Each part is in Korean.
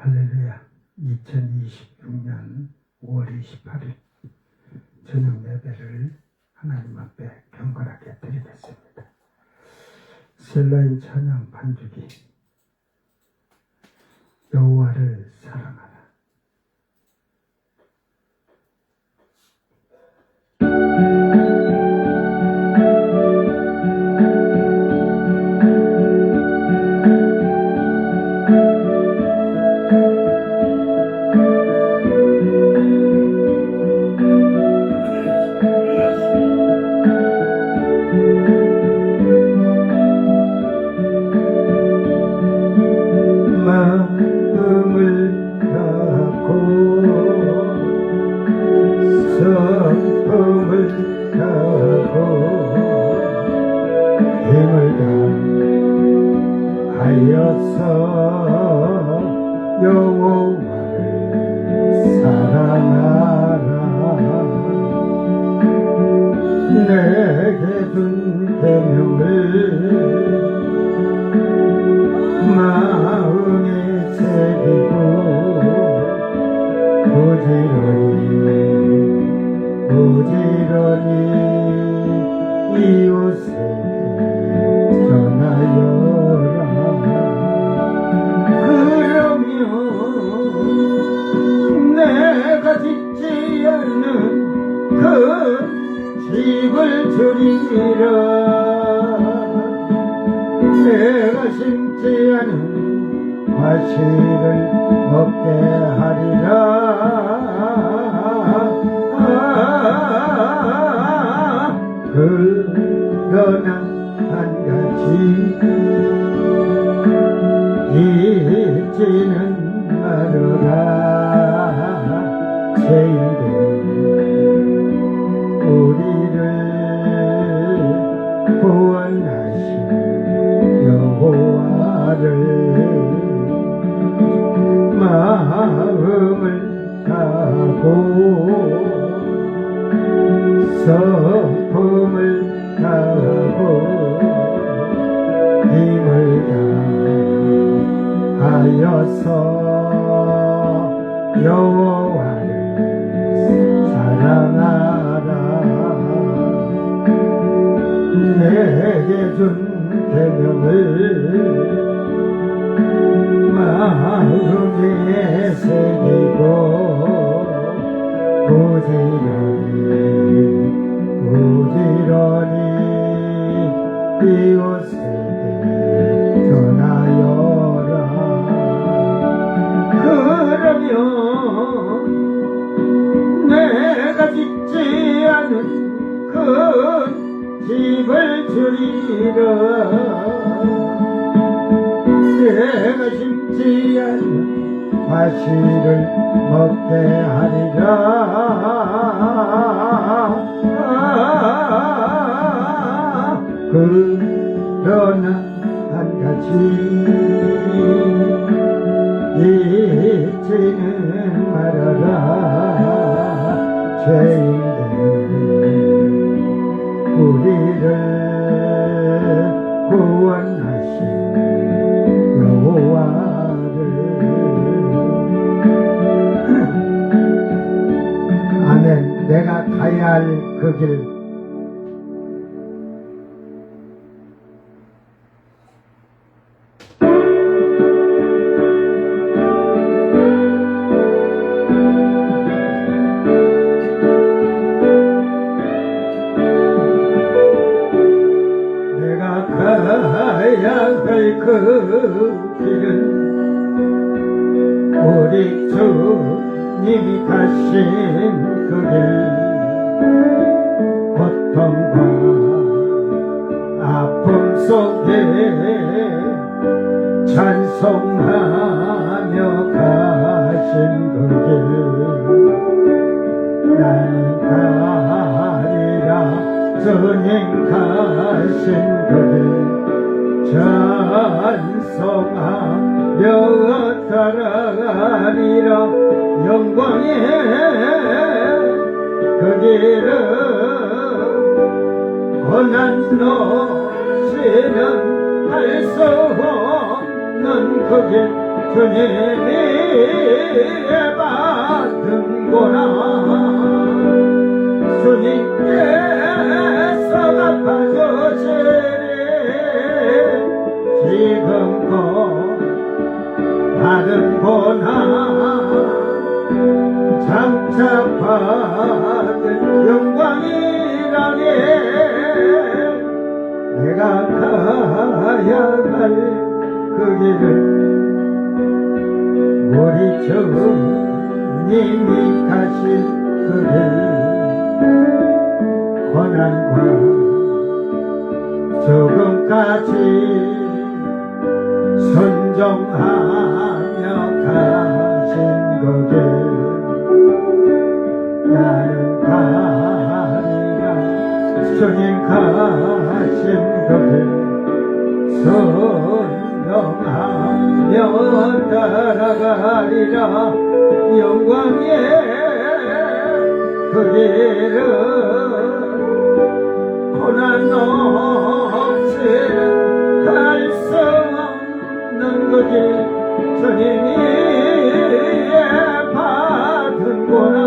할렐루야. 2026년 5월 28일 저녁 예배를 하나님 앞에 경건하게 드리겠습니다. 셀라인 찬양 반주기 여호와를 사랑하라. 여호와를 사랑하라. 내게 준 계명을 마음에 새기고 부지런히 이웃에게 전하여라. 내가 짓지 않는 그 집을 주리라. 내가 심지 않은 과실을 먹게 하리라. 그러나 한 가지 잊지는 말아라. 죄인된 우리를 구원하신 여호와를 마음을 다하고 성품을 다하고 힘을 다하여서 여호와를 사랑하라. 내게 준 계명을 마음에 새기고 부지런히 이웃에게 전하여라. 그러면 내가 짓지 않은 그 집을 주리라. 내가 심지 않은 과실을 먹게 하리라. 그러나 한 가지 잊지는 말아라. 죄인된 우리를 구원하신 여호와를. 아멘. 내가 가야 할 그 길 그 길은 우리 주님이 가신 그 길, 고통과 아픔 속에 찬송하며 가신 그 길, 나는 가리라 주님 가신 그 길 찬송하며 따라가리라. 영광의 그 길은 고난 없이는 할 수 없는 그 길 주님이 받은 거나 주님께서 갚아주시니 지금껏 받은 거나 장차 받은 영광이라니 내가 가야 할 그 길을 우리 주님이 가신 그 길 고난과 죽음까지 순종하며 가신 그 길 나는 가리라 주님 가신 그 길 순종하며 따라가리라 영광의 그 길은 고난 없이는 갈 수 없는 그 길 주님이 받은 거나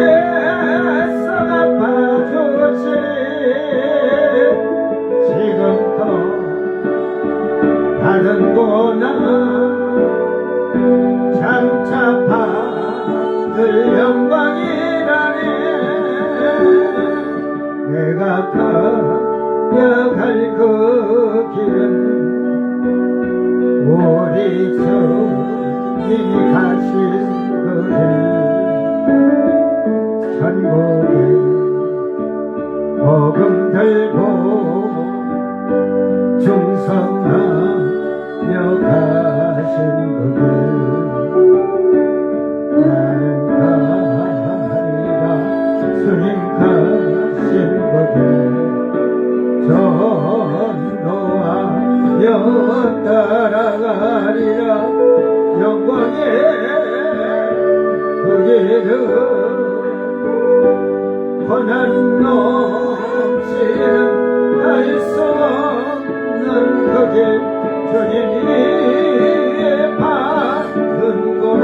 주님께서 갚아주시니 지금껏 받은 거나 장차 받을 영광이라니 내가 가야 할 그 길은 우리 주님이 가신 그 길 천국에 복음 들고 충성하며 가신 그 길 나는 가리라 주님 가신 그 길 전도하며 따라가리라 영광의 그 길은 고난 없이는 갈 수 없는 그 길 주님이 받은 거라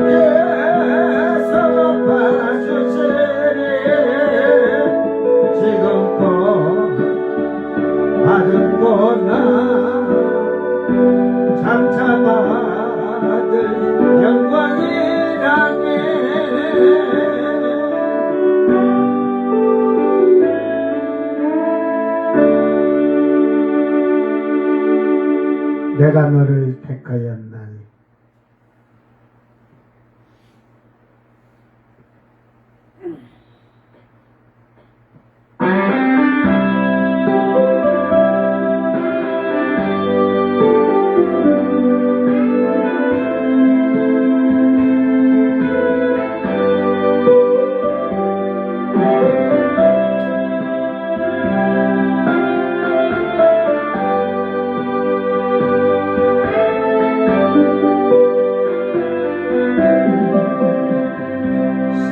주님께서 갚아주시니 지금껏 받은 거나 장차 받을 영광이라니 내가 너를 택하였나니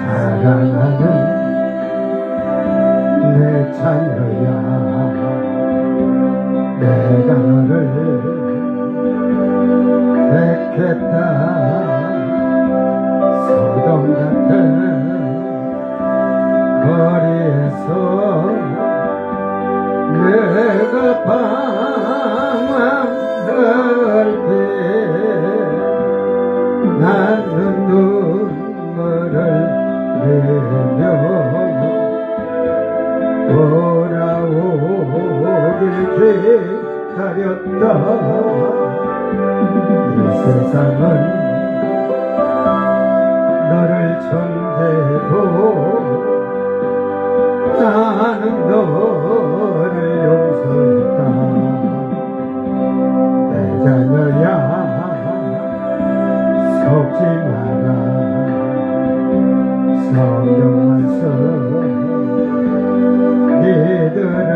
사랑하는 내 자녀야 내가 너를 택했다 소돔 같은 거리에서 내가 방황할 때 나는 눈물을 내며 돌아오길 기다렸다 이 세상은 너를 존재도 나는 너를 용서했다 내 자녀야 속지 마라 성경 말씀 믿으라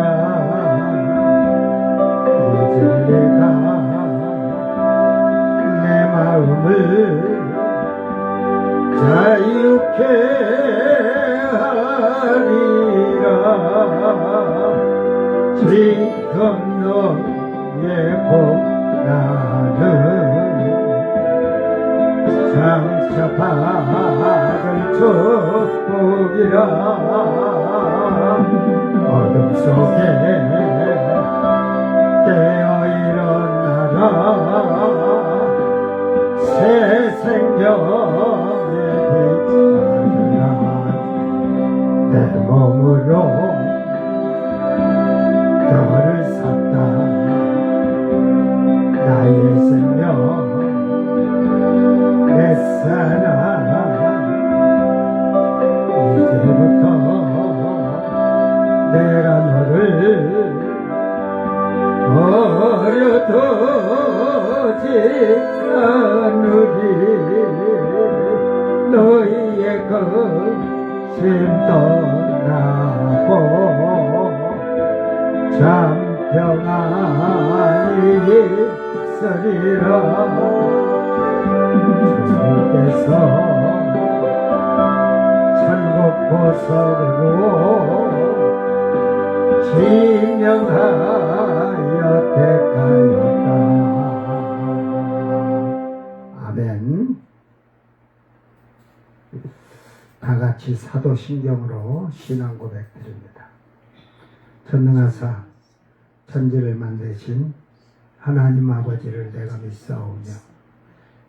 이 진리가 내 마음을 자유케 하리라 너의 고난은 상처받을 축복이라 어둠 속에 깨어 일어나라 새 생명의 빛을 내 몸으로 너를 샀다 나의 생명 내 사랑 이제부터 내가 너를 버려두지 않으리 너희의 거심 떠나고 참 평안이 있으리라 주께서 천국 보석으로 지명하여 택하였다. 아멘. 다같이 사도신경으로 신앙 고백 드립니다. 전능하사 천지를 만드신 하나님 아버지를 내가 믿사오며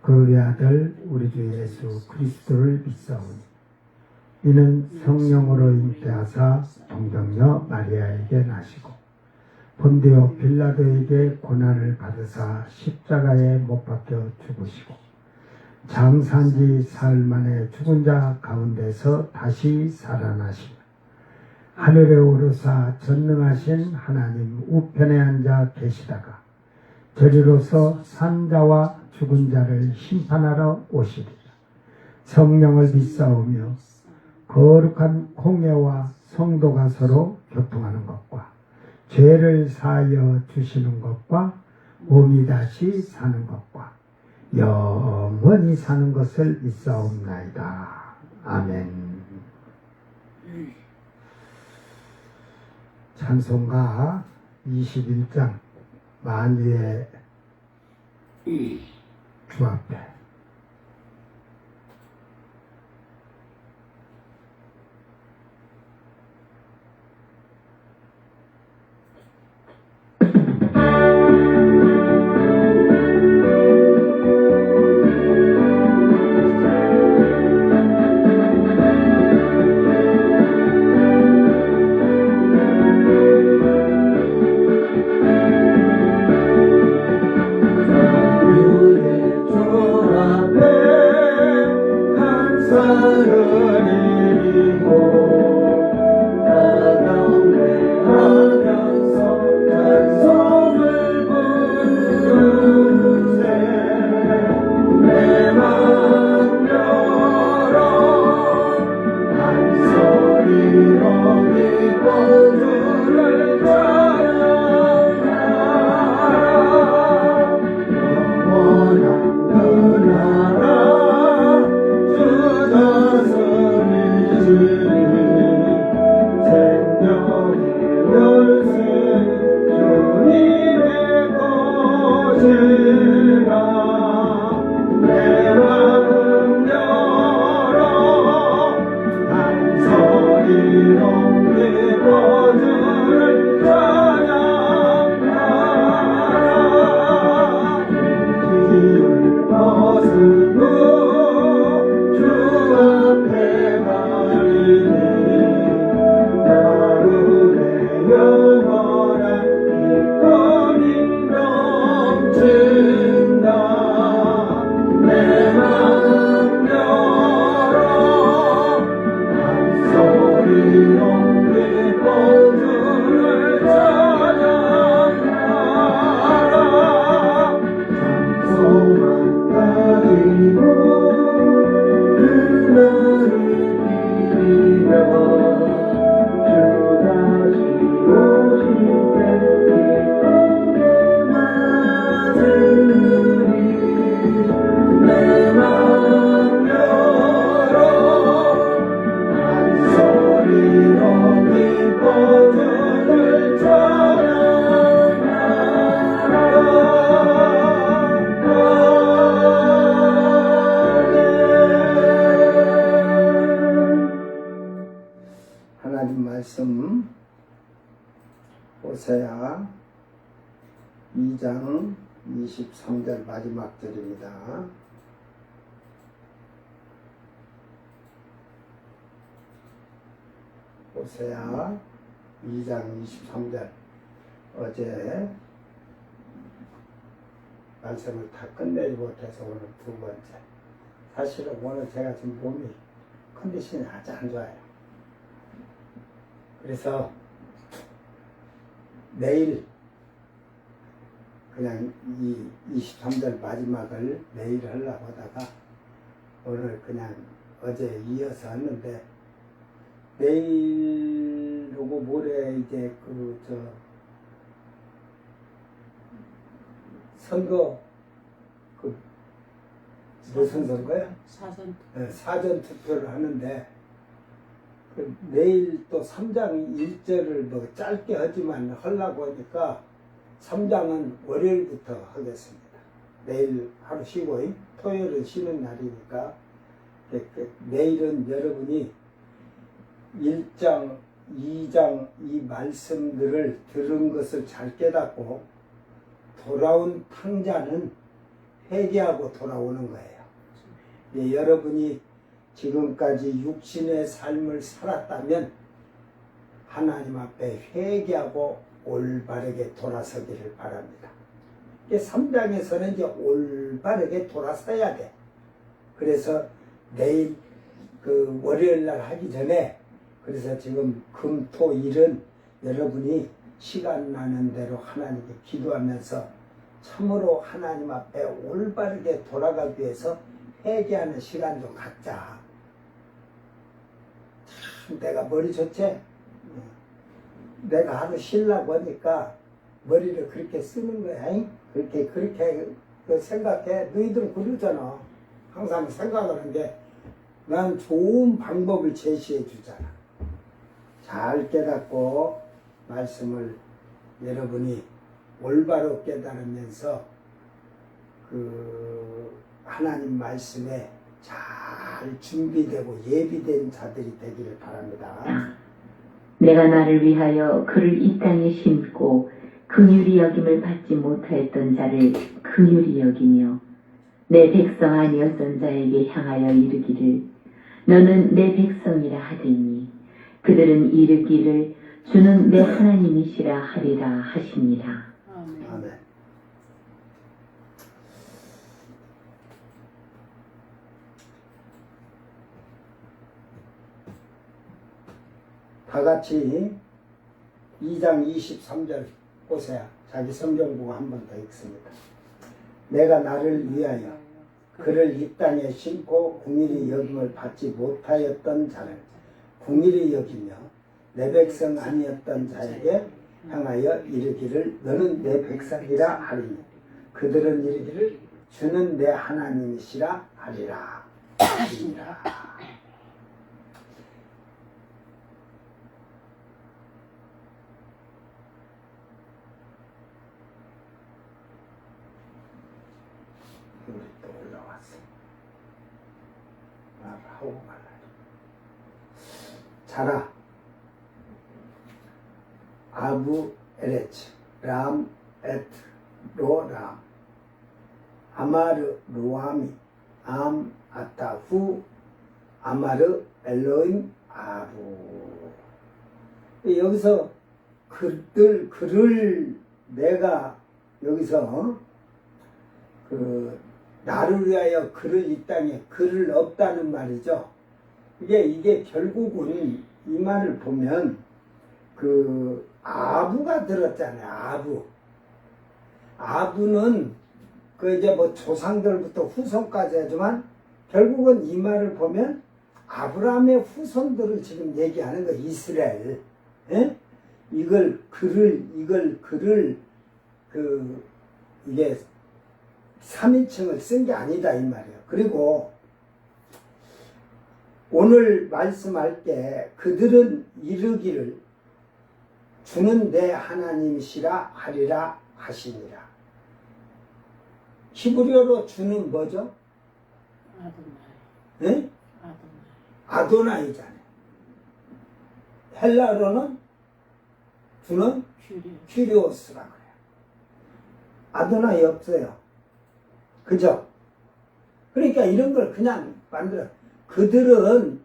그 외아들 우리 주 예수 그리스도를 믿사오니 이는 성령으로 잉태하사 동정녀 마리아에게 나시고 본디오 빌라도에게 고난을 받으사 십자가에 못 박혀 죽으시고 장사한지 사흘 만에 죽은 자 가운데서 다시 살아나시며 하늘에 오르사 전능하신 하나님 우편에 앉아 계시다가 저리로서 산자와 죽은 자를 심판하러 오시리라. 성령을 믿사오며 거룩한 공예와 성도가 서로 교통하는 것과 죄를 사하여 주시는 것과 몸이 다시 사는 것과 영원히 사는 것을 믿사옵나이다. 아멘. 찬송가 21장 만유의 주 앞에 주 2장 23절 마지막 절입니다. 호세아 2장 23절. 어제 말씀을 다 끝내지 못해서 오늘 두 번째. 사실은 오늘 제가 지금 몸이 컨디션이 아주 안 좋아요. 그래서 내일 그냥 이 23절 마지막을 내일 하려고 하다가 오늘 그냥 어제 이어서 했는데, 내일 오고 모레 이제 선거, 무슨 선거야? 사전. 네, 사전 투표를 하는데, 내일 또 3장 1절을 뭐 짧게 하지만 하려고 하니까 3장은 월요일부터 하겠습니다. 내일 하루 쉬고 토요일은 쉬는 날이니까 내일은 여러분이 1장, 2장 이 말씀들을 들은 것을 잘 깨닫고 돌아온 탕자는 회개하고 돌아오는 거예요. 예, 여러분이 지금까지 육신의 삶을 살았다면 하나님 앞에 회개하고 올바르게 돌아서기를 바랍니다. 3장에서는 이제 올바르게 돌아서야 돼. 그래서 내일 월요일 날 하기 전에, 그래서 지금 금, 토, 일은 여러분이 시간 나는 대로 하나님께 기도하면서 참으로 하나님 앞에 올바르게 돌아가기 위해서 회개하는 시간 좀 갖자. 참 내가 머리 좋지? 내가 하루 쉬려고 하니까 머리를 그렇게 쓰는 거야. 그렇게 생각해. 너희들은 그러잖아. 항상 생각하는 게, 난 좋은 방법을 제시해 주잖아. 잘 깨닫고 말씀을 여러분이 올바로 깨달으면서 하나님 말씀에 잘 준비되고 예비된 자들이 되기를 바랍니다. 내가 나를 위하여 그를 이 땅에 심고 긍휼히 여김을 받지 못하였던 자를 긍휼히 여기며 내 백성 아니었던 자에게 향하여 이르기를 너는 내 백성이라 하더니 그들은 이르기를 주는 내 하나님이시라 하리라 하시니라. 아멘. 다 같이 2장 23절 보세요. 자기 성경 보고 한 번 더 읽습니다. 내가 나를 위하여 그를 이 땅에 심고 궁일이 여김을 받지 못하였던 자를 궁일이 여기며 내 백성 아니었던 자에게 향하여 이르기를 너는 내 백성이라 하리니 그들은 이르기를 주는 내 하나님이시라 하리라. 우리 또 올라왔어. 말하고 말라. 자라 아부 에레츠 람 에트 로람 아마르 로아미 암 아타후 아마르 엘로임 아부. 여기서 그를 내가 여기서 나를 위하여 그를 이 땅에 그를 없다는 말이죠. 이게 결국은 이 말을 보면 아부가 들었잖아요. 아부는 이제 뭐 조상들부터 후손까지 하지만 결국은 이 말을 보면 아브라함의 후손들을 지금 얘기하는 거. 이스라엘. 예? 그를 이게 3인칭을 쓴 게 아니다 이 말이에요. 그리고 오늘 말씀할 때 그들은 이르기를 주는 내 하나님이시라 하리라 하시니라. 히브리어로 주는 뭐죠? 아도나이. 네? 아도나이잖아요. 헬라어로는 주는 큐리오스라고 해요. 아도나이 없어요. 그죠? 그러니까 이런 걸 그냥 만들어. 그들은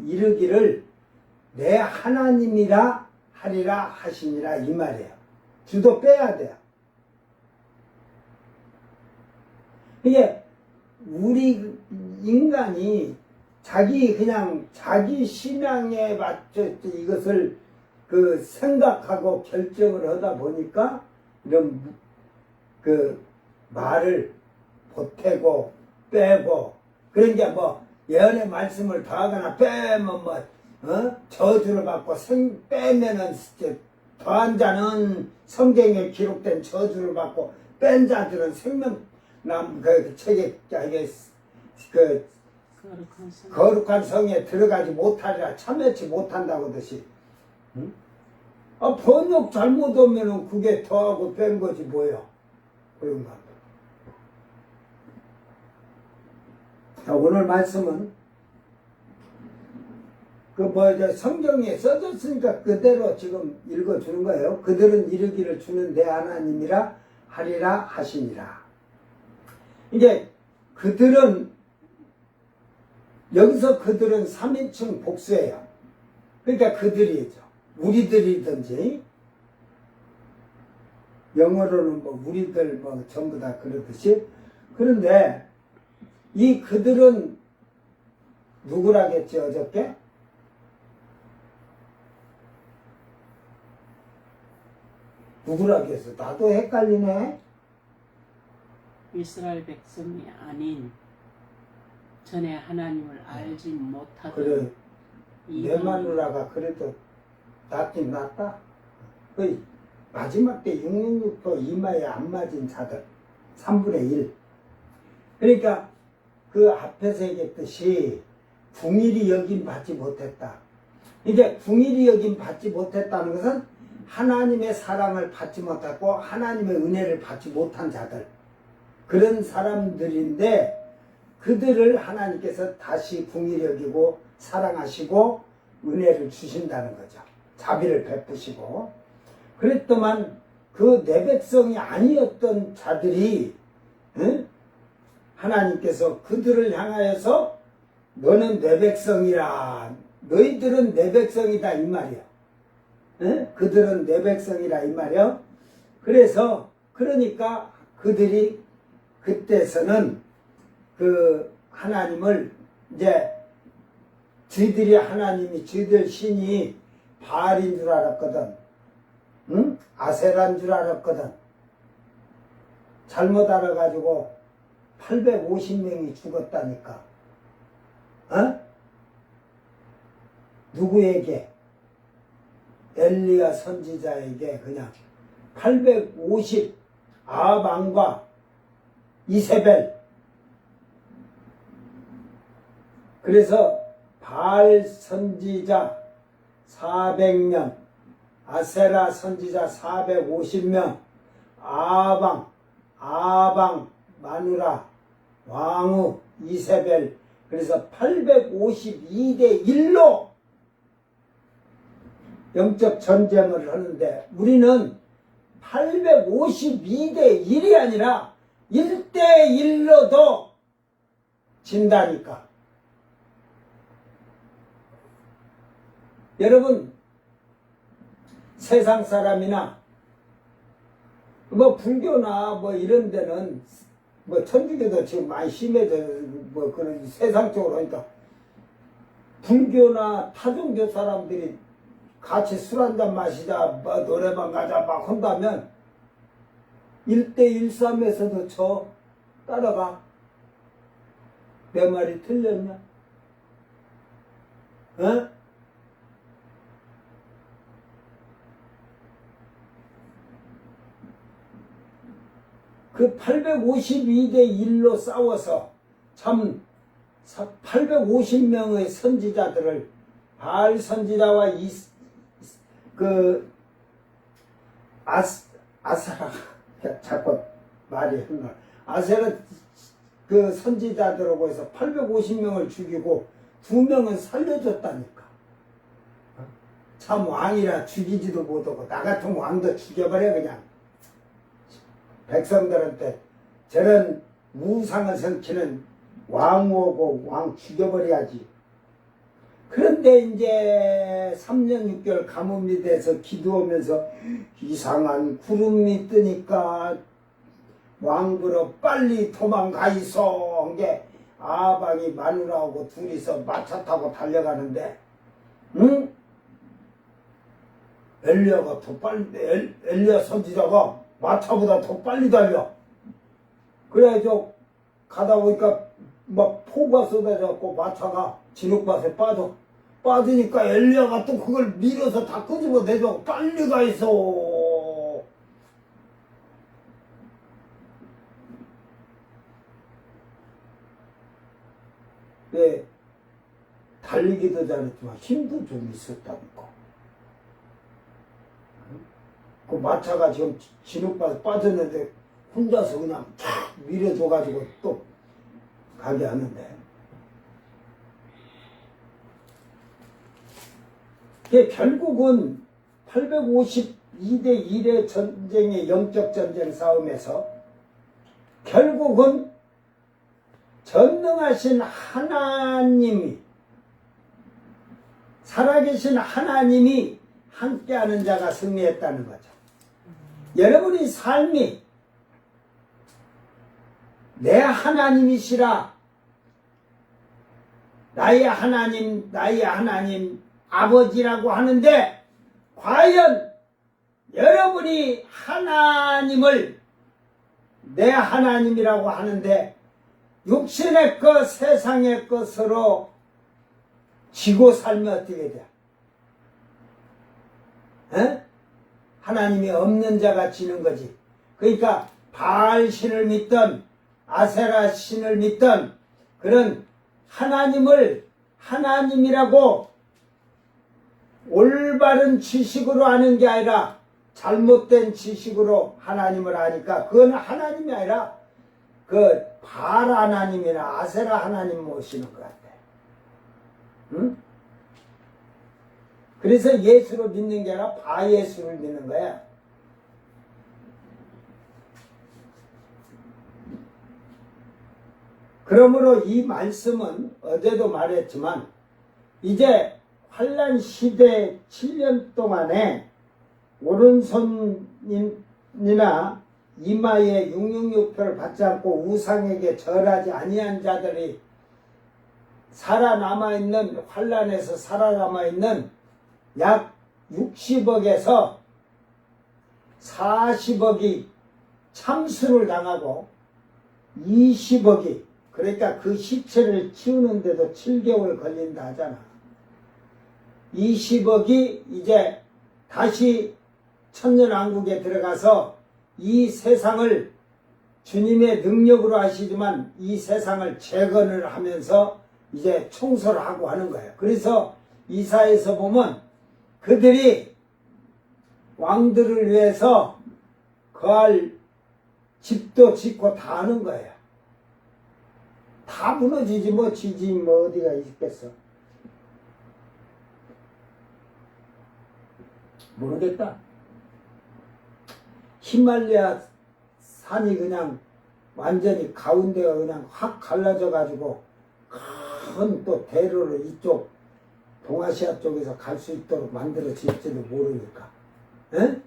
이르기를 내 하나님이라 하리라 하시니라 이 말이에요. 주도 빼야 돼요. 이게 우리 인간이 자기 신앙에 맞춰 이것을 생각하고 결정을 하다 보니까 이런 말을 보태고 빼고 그러니까 뭐 예언의 말씀을 더하거나 빼면 저주를 받고 빼면은 더한 자는 성경에 기록된 저주를 받고 뺀 자들은 생명남 책에 거룩한 성에 들어가지 못하리라 참여치 못한다고 하듯이 번역 잘못 오면은 그게 더하고 뺀 거지 뭐예요. 그런가. 자, 오늘 말씀은 성경에 써졌으니까 그대로 지금 읽어주는 거예요. 그들은 이르기를 주는 내 하나님이라 하리라 하시니라. 이제 여기서 그들은 3인칭 복수예요. 그러니까 그들이죠. 우리들이든지 영어로는 우리들 전부 다 그러듯이 그런데 이 그들은 누구라겠지 어저께? 누구라겠어? 나도 헷갈리네. 이스라엘 백성이 아닌 전에 하나님을 알지 못하던 그래 내 마누라가 그래도 낫긴 낫다. 마지막 때 666도 이마에 안 맞은 자들 3분의 1. 그러니까 그 앞에서 얘기했듯이 궁일이 여김 받지 못했다. 이제 궁일이 여김 받지 못했다는 것은 하나님의 사랑을 받지 못하고 하나님의 은혜를 받지 못한 자들, 그런 사람들인데 그들을 하나님께서 다시 궁일이 여기고 사랑하시고 은혜를 주신다는 거죠. 자비를 베푸시고. 그랬더만 그 내 백성이 아니었던 자들이 하나님께서 그들을 향하여서 너는 내 백성이라, 너희들은 내 백성이다 이 말이야. 그들은 내 백성이라 이 말이야. 그러니까 그들이 그때서는 그 하나님을 이제 저희들 신이 바알인 줄 알았거든. 아세라인 줄 알았거든. 잘못 알아가지고 850명이 죽었다니까. 누구에게? 엘리야 선지자에게 그냥 850 아합왕과 이세벨. 그래서 바알 선지자 400명, 아세라 선지자 450명, 아합왕 마누라, 왕후, 이세벨. 그래서 852대 1로 영적 전쟁을 하는데 우리는 852대 1이 아니라 1대 1로도 진다니까. 여러분, 세상 사람이나 불교나 이런 데는 천주교도 지금 많이 심해져 그런 세상적으로 하니까 불교나 타종교 사람들이 같이 술 한잔 마시자 노래방 가자 막 한다면 1대1 싸움에서도 저 따라가. 내 말이 틀렸냐? 그 852대 1로 싸워서 참 850명의 선지자들을 바알 선지자와 아세라 자꾸 말이 헛나. 아세라 그 선지자들하고 해서 850명을 죽이고 2명은 살려줬다니까. 참 왕이라 죽이지도 못하고 나 같은 왕도 죽여버려 그냥. 백성들한테 저런 우상을 섬기는 왕 오고 왕 죽여버려야지. 그런데 이제 3년 6개월 가뭄이 돼서 기도하면서 이상한 구름이 뜨니까 왕부로 빨리 도망가 있어 한 게 아방이 마누라하고 둘이서 마차 타고 달려가는데 응? 엘리야가 더 빨리 엘리야 선지자가 마차보다 더 빨리 달려. 그래가지고 가다 보니까 막 폭우가 쏟아져갖고 마차가 진흙밭에 빠지니까 엘리야가 또 그걸 밀어서 다 끄집어 내줘 빨리 가 있어. 네, 달리기도 잘했지만 힘도 좀 있었다니까. 그 마차가 지금 진흙밭에 빠졌는데 혼자서 그냥 탁 밀어줘가지고 또 가게 하는데. 결국은 852대 1의 전쟁의 영적 전쟁 싸움에서 결국은 전능하신 하나님이 살아계신 하나님이 함께하는 자가 승리했다는 거죠. 여러분의 삶이 내 하나님이시라 나의 하나님 아버지라고 하는데 과연 여러분이 하나님을 내 하나님이라고 하는데 육신의 것 세상의 것으로 지고 살면 어떻게 돼? 에? 하나님이 없는 자가 지는 거지. 그러니까 바알 신을 믿던 아세라 신을 믿던 그런 하나님을 하나님이라고 올바른 지식으로 아는 게 아니라 잘못된 지식으로 하나님을 아니까 그건 하나님이 아니라 그 바알 하나님이나 아세라 하나님 모시는 것 같아. 응? 그래서 예수를 믿는 게 아니라 바예수를 믿는 거야. 그러므로 이 말씀은 어제도 말했지만 이제 환란 시대 7년 동안에 오른손이나 이마에 666표를 받지 않고 우상에게 절하지 아니한 자들이 살아남아있는 환란에서 살아남아있는 약 60억에서 40억이 참수를 당하고 20억이 그러니까 그 시체를 치우는데도 7개월 걸린다 하잖아. 20억이 이제 다시 천년왕국에 들어가서 이 세상을 주님의 능력으로 하시지만 이 세상을 재건을 하면서 이제 청소를 하고 하는 거예요. 그래서 이사에서 보면 그들이 왕들을 위해서 거할 집도 짓고 다 하는 거예요. 다 무너지지 뭐 지지 뭐 어디가 있겠어. 모르겠다. 히말라야 산이 그냥 완전히 가운데가 그냥 확 갈라져 가지고 큰 또 대로를 이쪽 동아시아 쪽에서 갈 수 있도록 만들어질지도 모르니까. 에?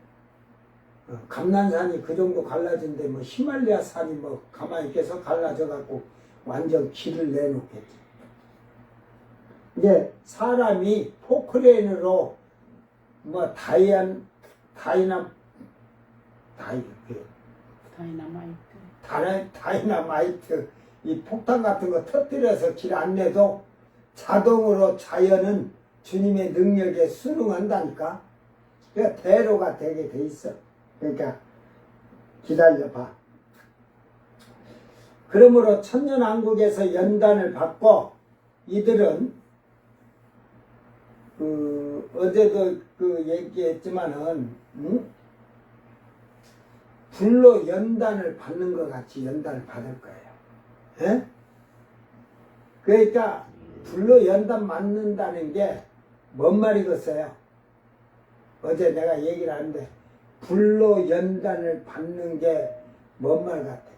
감난산이 그 정도 갈라진데 뭐 히말라야 산이 뭐 가만히 있겠어 갈라져 갖고 완전 길을 내놓겠지. 이제 사람이 포크레인으로 뭐 다이나마이트 이 폭탄 같은 거 터뜨려서 길 안 내도 자동으로 자연은 주님의 능력에 순응한다니까. 그러니까 대로가 되게 돼 있어. 그러니까 기다려봐. 그러므로 천년왕국에서 연단을 받고 이들은 어제도 얘기했지만은 불로 연단을 받는 것 같이 연단을 받을 거예요. 에? 그러니까 불로 연단 맞는다는 게 뭔 말이겠어요? 어제 내가 얘기를 하는데 불로 연단을 받는 게 뭔 말 같아?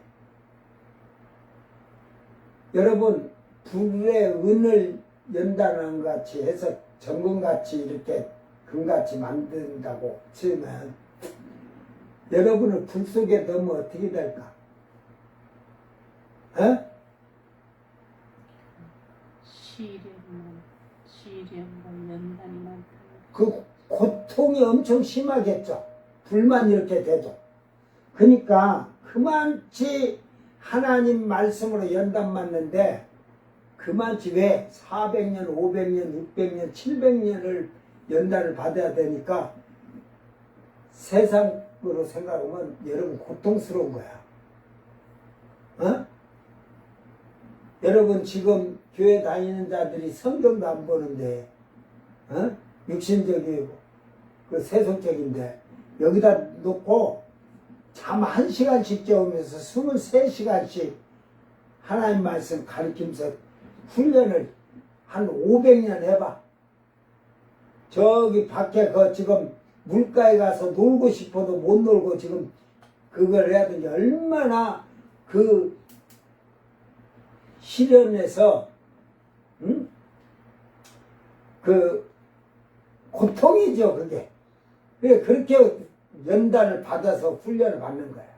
여러분, 불의 은을 연단하는 것 같이 해서 정금같이 이렇게 금같이 만든다고 치면 여러분을 불 속에 넣으면 어떻게 될까? 어? 시련과 연단이 많다. 그 고통이 엄청 심하겠죠. 불만 이렇게 돼도. 그러니까 그만치 하나님 말씀으로 연단 맞는데 그만치 왜 400년, 500년, 600년, 700년을 연단을 받아야 되니까 세상으로 생각하면 여러분 고통스러운 거야. 어? 여러분 지금 교회 다니는 자들이 성경도 안 보는데 어? 육신적이고 그 세속적인데 여기다 놓고 잠 1시간씩 깨우면서 23시간씩 하나님 말씀 가르치면서 훈련을 한 500년 해봐. 저기 밖에 그 지금 물가에 가서 놀고 싶어도 못 놀고 지금 그걸 해야 되니 얼마나 그 시련에서 응? 그 고통이죠 그게. 그렇게 연단을 받아서 훈련을 받는 거예요.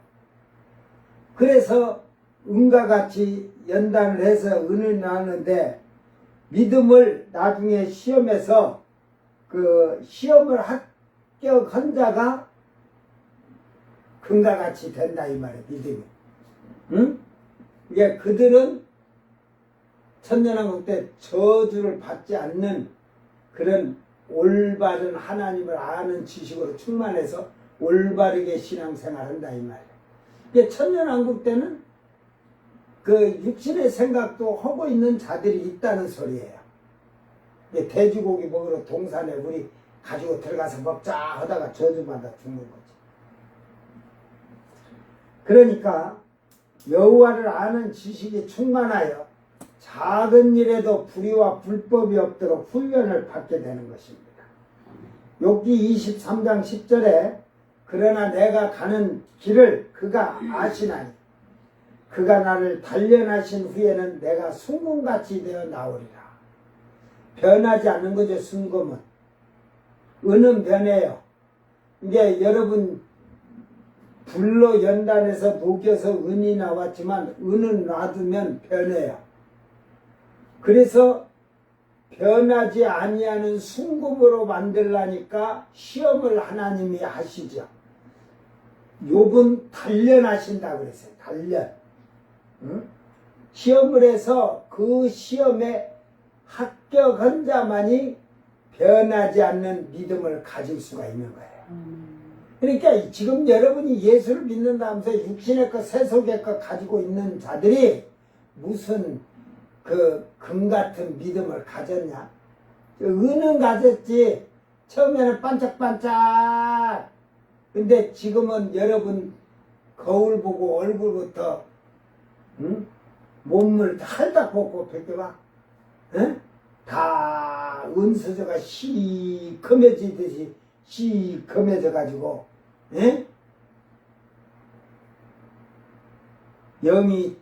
그래서 은과 같이 연단을 해서 은을 나누는데 믿음을 나중에 시험에서 그 시험을 합격한 자가 금과 같이 된다 이 말이에요. 믿음이. 응? 이게 그들은 천년왕국 때 저주를 받지 않는 그런 올바른 하나님을 아는 지식으로 충만해서 올바르게 신앙생활 한다 이 말이에요. 이게 천년왕국 때는 그 육신의 생각도 하고 있는 자들이 있다는 소리예요. 이게 돼지고기 먹으러 동산에 우리 가지고 들어가서 먹자 하다가 저주받아 죽는 거지. 그러니까 여호와를 아는 지식이 충만하여 작은 일에도 불의와 불법이 없도록 훈련을 받게 되는 것입니다. 욥기 23장 10절에 그러나 내가 가는 길을 그가 아시나니 그가 나를 단련하신 후에는 내가 순금같이 되어 나오리라. 변하지 않는 거죠. 순금은. 은은 변해요. 이게 여러분 불로 연단해서 녹여서 은이 나왔지만 은은 놔두면 변해요. 그래서 변하지 아니하는 순금으로 만들라니까 시험을 하나님이 하시죠. 욥은 단련하신다 그랬어요. 단련. 응? 시험을 해서 그 시험에 합격한 자만이 변하지 않는 믿음을 가질 수가 있는 거예요. 그러니까 지금 여러분이 예수를 믿는다면서 육신의 것, 세속의 것 가지고 있는 자들이 무슨 그 금 같은 믿음을 가졌냐? 은은 가졌지. 처음에는 반짝반짝. 근데 지금은 여러분 거울 보고 얼굴부터 응? 몸을 핥아 벗고 벗겨봐. 응? 다 은수저가 시커매지듯이 시커매져 가지고 응? 영이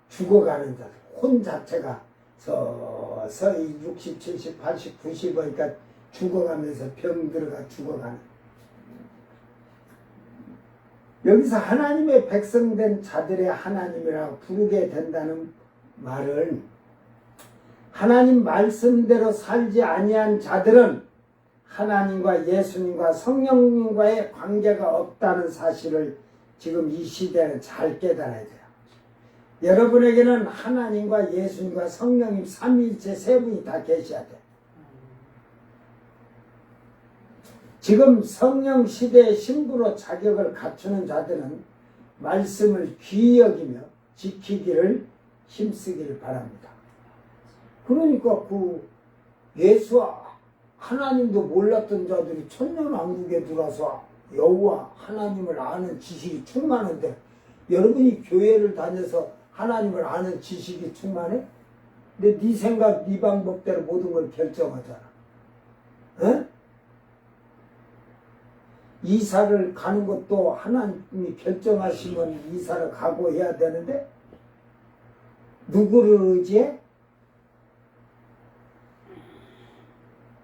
죽어가는 자들. 혼 자체가 서서히 60, 70, 80, 90 그러니까 죽어가면서 병 들어가 죽어가는. 여기서 하나님의 백성된 자들의 하나님이라고 부르게 된다는 말은 하나님 말씀대로 살지 아니한 자들은 하나님과 예수님과 성령님과의 관계가 없다는 사실을 지금 이 시대는 잘 깨달아야 돼요. 여러분에게는 하나님과 예수님과 성령님 삼위일체 세 분이 다 계셔야 돼. 지금 성령 시대의 신부로 자격을 갖추는 자들은 말씀을 귀히 여기며 지키기를 힘쓰기를 바랍니다. 그러니까 그 예수와 하나님도 몰랐던 자들이 천년왕국에 들어와서 여호와 하나님을 아는 지식이 충만한데 여러분이 교회를 다녀서 하나님을 아는 지식이 충만해? 근데 네 생각, 네 방법대로 모든 걸 결정하잖아. 에? 이사를 가는 것도 하나님이 결정하시면 이사를 가고 해야 되는데 누구를 의지해?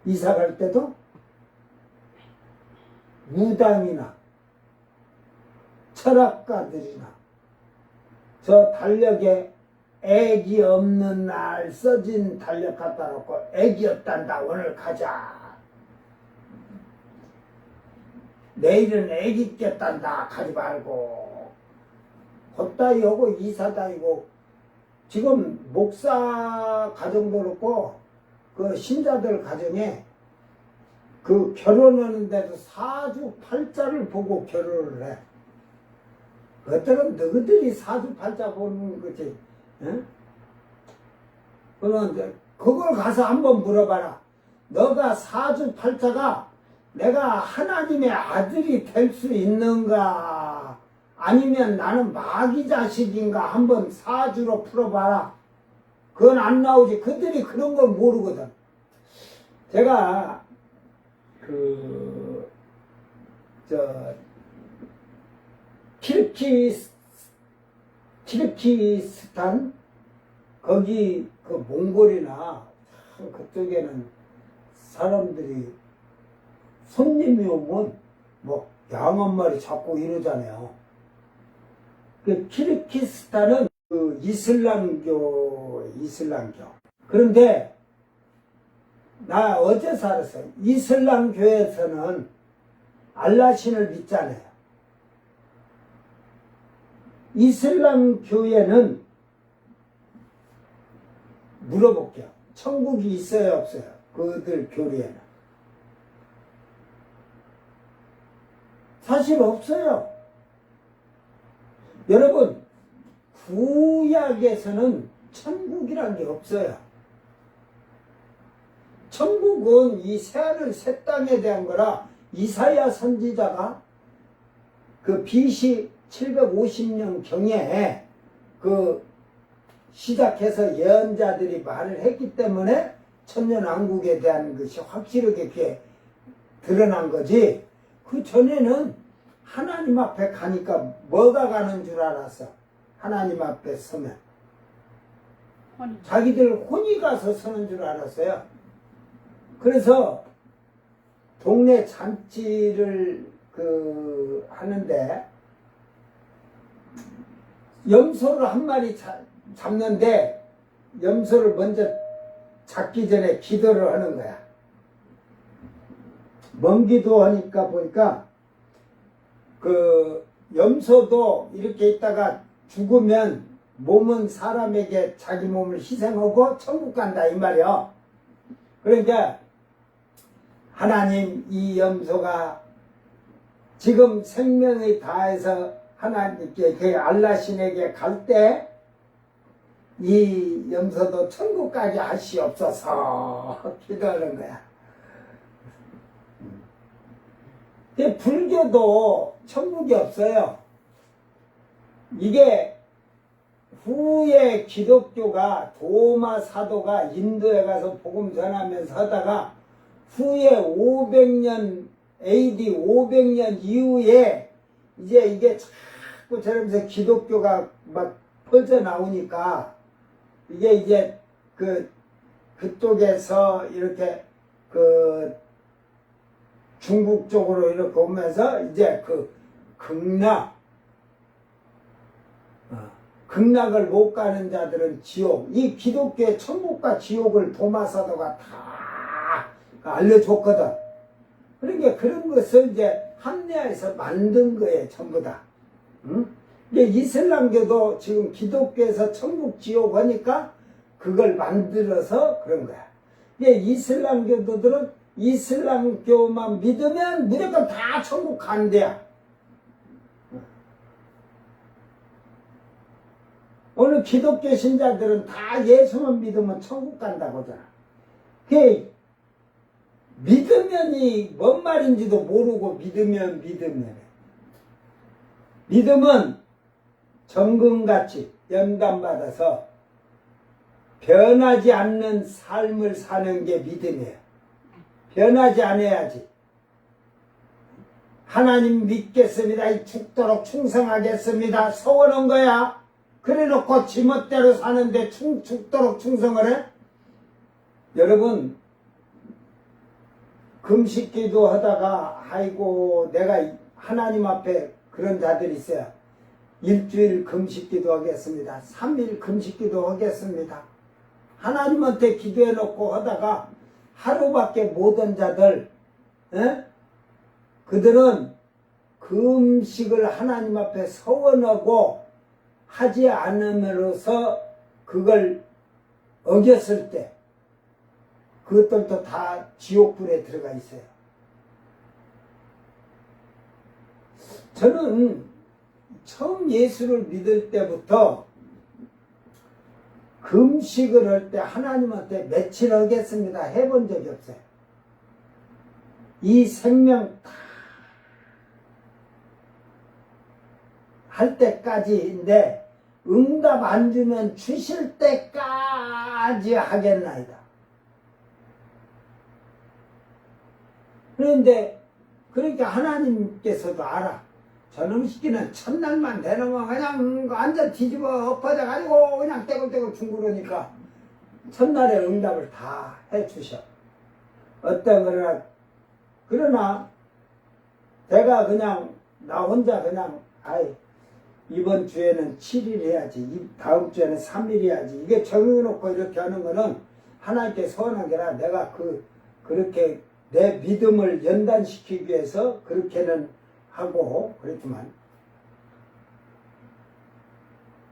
이사 갈 때도 무당이나 철학가들이나 저 달력에 애기 없는 날 써진 달력 갖다 놓고 애기 없단다 오늘 가자. 내일은 애기 있겠단다 가지 말고. 헛다이 하고 이사 다니고 지금 목사 가정도 그렇고 그 신자들 가정에 그 결혼하는데도 사주팔자를 보고 결혼을 해. 어떤 너희들이 사주팔자 보는 거지. 응? 그런데 그걸 가서 한번 물어봐라. 너가 사주팔자가 내가 하나님의 아들이 될 수 있는가 아니면 나는 마귀 자식인가 한번 사주로 풀어봐라. 그건 안 나오지. 그들이 그런 걸 모르거든. 제가 키르키스탄 거기 그 몽골이나 그쪽에는 사람들이 손님이 오면 뭐 양 한 마리 잡고 이러잖아요. 그 키르키스탄은 그 이슬람교. 그런데 나 어제 살았어요. 이슬람교에서는 알라신을 믿잖아요. 이슬람교에는 물어볼게요. 천국이 있어요 없어요? 그들 교리에는 사실 없어요. 여러분 구약에서는 천국이란 게 없어요. 천국은 이 새하늘 새 땅에 대한 거라. 이사야 선지자가 그 BC 750년 경에 그 시작해서 예언자들이 말을 했기 때문에 천년왕국에 대한 것이 확실하게 이렇게 드러난 거지. 그 전에는 하나님 앞에 가니까 뭐가 가는 줄 알았어. 하나님 앞에 서면 자기들 혼이 가서 서는 줄 알았어요. 그래서 동네 잔치를 하는데 염소를 한 마리 잡는데 염소를 먼저 잡기 전에 기도를 하는 거야. 먼 기도하니까 보니까 그 염소도 이렇게 있다가 죽으면 몸은 사람에게 자기 몸을 희생하고 천국 간다 이 말이야. 그러니까 하나님 이 염소가 지금 생명이 다해서 하나님께 그 알라신에게 갈 때 이 염소도 천국 가게 하시옵소서 기도하는 거야. 근데 불교도 천국이 없어요. 이게 후에 기독교가 도마 사도가 인도에 가서 복음 전하면서 하다가 후에 500년 AD 500년 이후에 이제 이게 자꾸 저러면서 기독교가 막 퍼져 나오니까 이게 이제 그쪽에서 이렇게 중국 쪽으로 이렇게 오면서 이제 극락을 못 가는 자들은 지옥. 이 기독교의 천국과 지옥을 도마사도가 다 알려줬거든. 그러니까 그런 것을 이제 합리화해서 만든 거예요, 전부 다. 응? 근데 이슬람교도 지금 기독교에서 천국, 지옥 하니까 그걸 만들어서 그런 거야. 근데 이슬람교도들은 이슬람교만 믿으면 무조건 다 천국 간대야. 오늘 기독교 신자들은 다 예수만 믿으면 천국 간다고 하잖아. 그 믿으면이 뭔 말인지도 모르고 믿으면 믿음은 정금같이 연단받아서 변하지 않는 삶을 사는 게 믿음이에요. 변하지 않아야지. 하나님 믿겠습니다. 죽도록 충성하겠습니다. 서원한 거야. 그래 놓고 지멋대로 사는데 죽도록 충성을 해? 여러분, 금식기도 하다가 아이고 내가 하나님 앞에 그런 자들이 있어요. 일주일 금식기도 하겠습니다. 3일 금식기도 하겠습니다. 하나님한테 기도해 놓고 하다가 하루밖에 못한 자들, 에? 그들은 금식을 하나님 앞에 서원하고 하지 않음으로써 그걸 어겼을 때 그것들도 다 지옥불에 들어가 있어요. 저는 처음 예수를 믿을 때부터 금식을 할 때 하나님한테 며칠 하겠습니다 해본 적이 없어요. 이 생명 할 때까지인데 응답 안 주면 주실 때까지 하겠나이다. 그런데 그러니까 하나님께서도 알아. 저놈 시키는 첫날만 되놓으면 그냥 완전 뒤집어 엎어져가지고 그냥 떼굴떼굴 중구르니까 첫날에 응답을 다 해주셔. 그러나 내가 그냥 나 혼자 그냥 이번 주에는 7일 해야지, 다음 주에는 3일 해야지, 이게 정해놓고 이렇게 하는 거는 하나님께 서운한 게 아니라 내가 그렇게 내 믿음을 연단시키기 위해서 그렇게는 하고 그랬지만,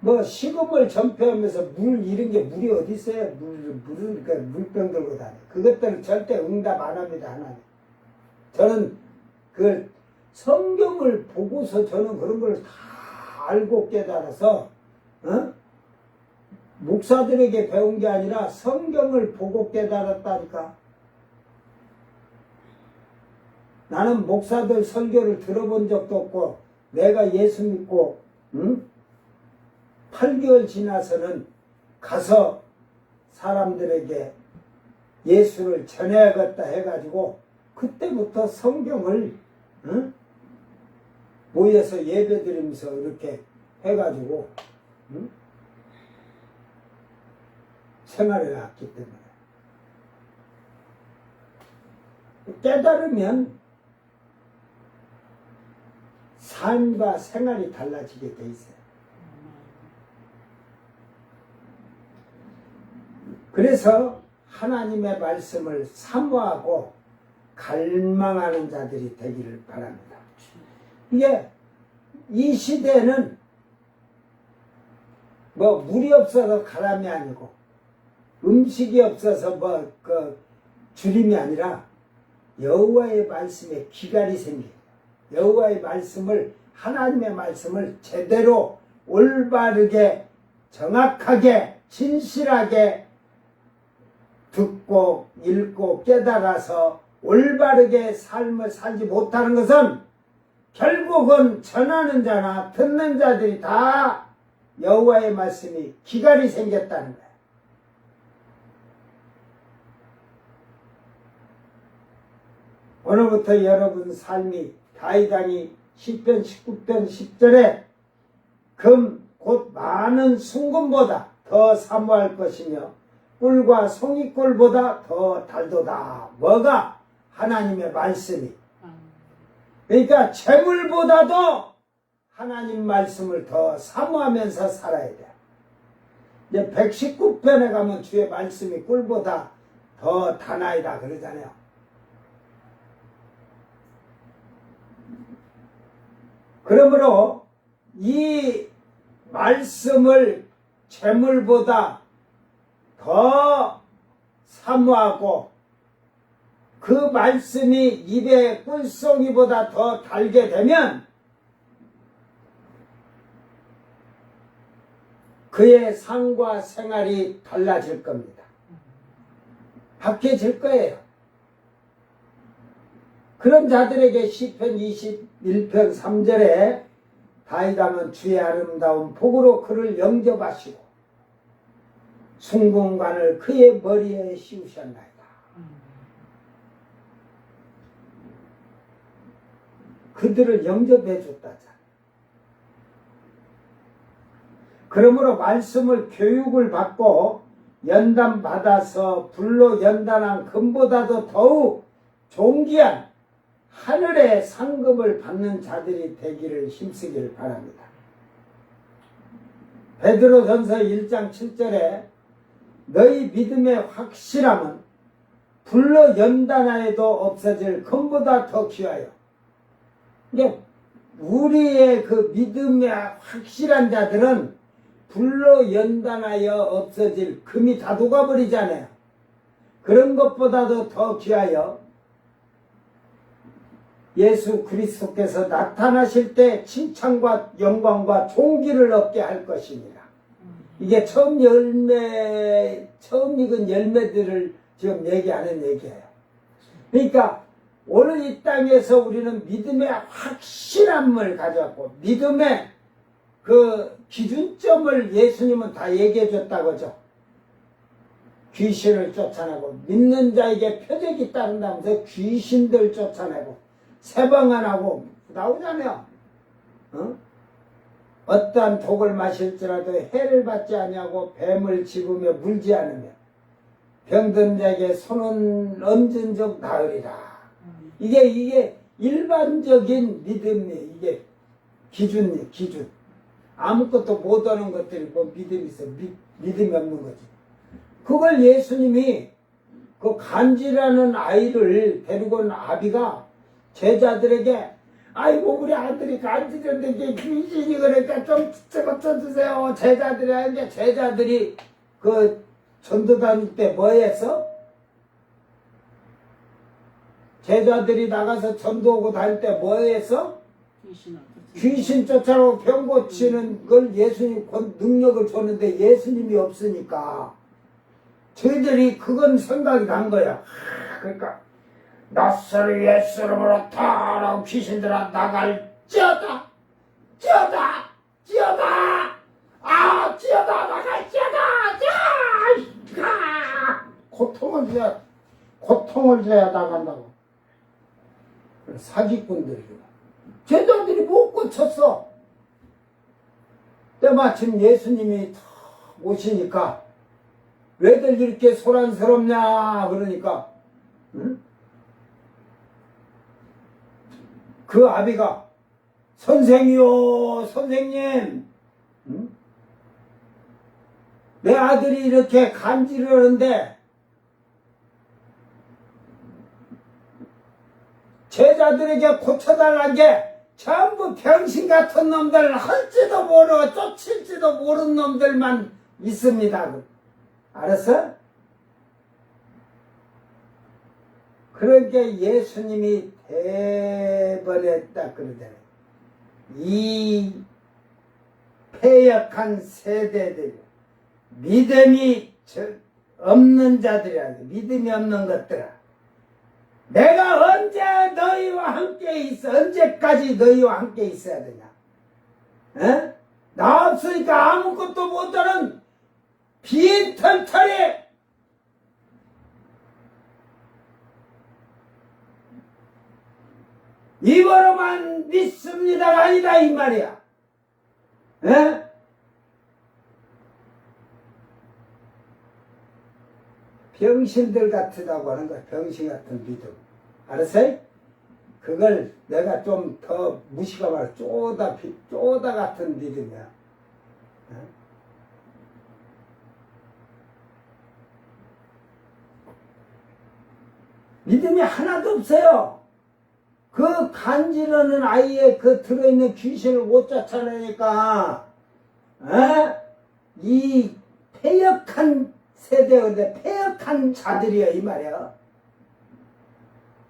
뭐 식음을 전폐하면서 물 이런 게 물이 어디 있어요? 그러니까 물병 들고 다녀. 그것들은 절대 응답 안 합니다. 하나님. 저는 그 성경을 보고서 저는 그런 걸 다 알고 깨달아서 목사들에게 배운 게 아니라 성경을 보고 깨달았다니까. 나는 목사들 설교를 들어본 적도 없고 내가 예수 믿고 8개월 지나서는 가서 사람들에게 예수를 전해야겠다 해가지고 그때부터 성경을 모여서 예배드리면서 이렇게 해가지고 생활을 했기 때문에 깨달으면 삶과 생활이 달라지게 돼 있어요. 그래서 하나님의 말씀을 사모하고 갈망하는 자들이 되기를 바랍니다. 이게 이 시대는 뭐 물이 없어서 가람이 아니고 음식이 없어서 뭐 주림이 아니라 여호와의 말씀에 기갈이 생겨요. 여호와의 말씀을, 하나님의 말씀을 제대로 올바르게 정확하게 진실하게 듣고 읽고 깨달아서 올바르게 삶을 살지 못하는 것은 결국은 전하는 자나 듣는 자들이 다 여호와의 말씀이 기갈이 생겼다는 거예요. 오늘부터 여러분 삶이 다윗왕이 시편 19편 10절에 금 곧 많은 순금보다 더 사모할 것이며 꿀과 송이꿀보다 더 달도다. 뭐가? 하나님의 말씀이. 그러니까 재물보다도 하나님 말씀을 더 사모하면서 살아야 돼. 이제 119편에 가면 주의 말씀이 꿀보다 더 다나이다 그러잖아요. 그러므로 이 말씀을 재물보다 더 사모하고 그 말씀이 입에 꿀송이보다 더 달게 되면 그의 삶과 생활이 달라질 겁니다. 바뀌어질 거예요. 그런 자들에게 시편 21편 3절에 다윗왕은 주의 아름다운 복으로 그를 영접하시고 순금관을 그의 머리에 씌우셨나이다. 그들을 영접해 줬다잖아. 그러므로 말씀을 교육을 받고 연단받아서 불로 연단한 금보다도 더욱 존귀한 하늘의 상급을 받는 자들이 되기를 힘쓰기를 바랍니다. 베드로전서 1장 7절에 너희 믿음의 확실함은 불로 연단하여도 없어질 금보다 더 귀하여. 이게 우리의 그 믿음의 확실한 자들은 불로 연단하여 없어질 금이 다 녹아버리잖아요. 그런 것보다도 더 귀하여 예수 그리스도께서 나타나실 때 칭찬과 영광과 존귀를 얻게 할 것입니다. 이게 처음 익은 열매들을 지금 얘기하는 얘기예요. 그러니까 오늘 이 땅에서 우리는 믿음의 확실함을 가졌고 믿음의 그 기준점을 예수님은 다 얘기해 줬다고죠. 귀신을 쫓아내고 믿는 자에게 표적이 따른다면서 귀신들 쫓아내고 세방 안 하고 나오잖아요. 어떠한 독을 마실지라도 해를 받지 아니하고 뱀을 집으며 물지 않으며 병든 자에게 손은 얹은 적 나으리라. 이게 일반적인 믿음이 이게 기준. 아무것도 못하는 것들이 뭐 믿음이 있어. 믿음이 없는 거지. 그걸 예수님이 그 간지라는 아이를 데리고 온 아비가 제자들에게 아이고 우리 아들이 간지는데 이게 귀신이 그러니까 좀 고쳐주세요. 제자들이 그 전도 다닐 때 뭐 했어? 제자들이 나가서 전도하고 다닐 때 뭐 했어? 귀신 쫓아오고 병 고치는 걸 예수님 능력을 줬는데 예수님이 없으니까 저희들이 그건 생각이 난 거야. 그러니까 낯설 예수 이름으로 타라고 귀신들아 나갈지어다 나갈지어다 고통을 줘야 나간다고. 사기꾼들이구나. 제자들이 못 고쳤어. 때마침 예수님이 오시니까 왜들 이렇게 소란스럽냐 그러니까 그 아비가 선생이요 선생님 내 아들이 이렇게 간지를 하는데 제자들에게 고쳐달라는 게 전부 병신 같은 놈들 할지도 모르고 쫓을지도 모르는 놈들만 있습니다. 알았어? 그러니까 예수님이 대번에 딱 그러잖아요. 이 패역한 세대들, 믿음이 없는 자들이야. 믿음이 없는 것들아. 내가 언제 너희와 함께 있어? 언제까지 너희와 함께 있어야 되냐? 에? 나 없으니까 아무것도 못하는 빈털털이 입으로만 믿습니다가 아니다 이 말이야. 에? 병신들 같다고 하는 거야. 병신 같은 믿음. 알았어요? 그걸 내가 좀 더 무시가 말해 쪼다 같은 믿음이야. 어? 믿음이 하나도 없어요. 그 간지러는 아이의 그 들어있는 귀신을 못 쫓아내니까 이 패역한 세대인데 패역한 자들이야 이 말이야.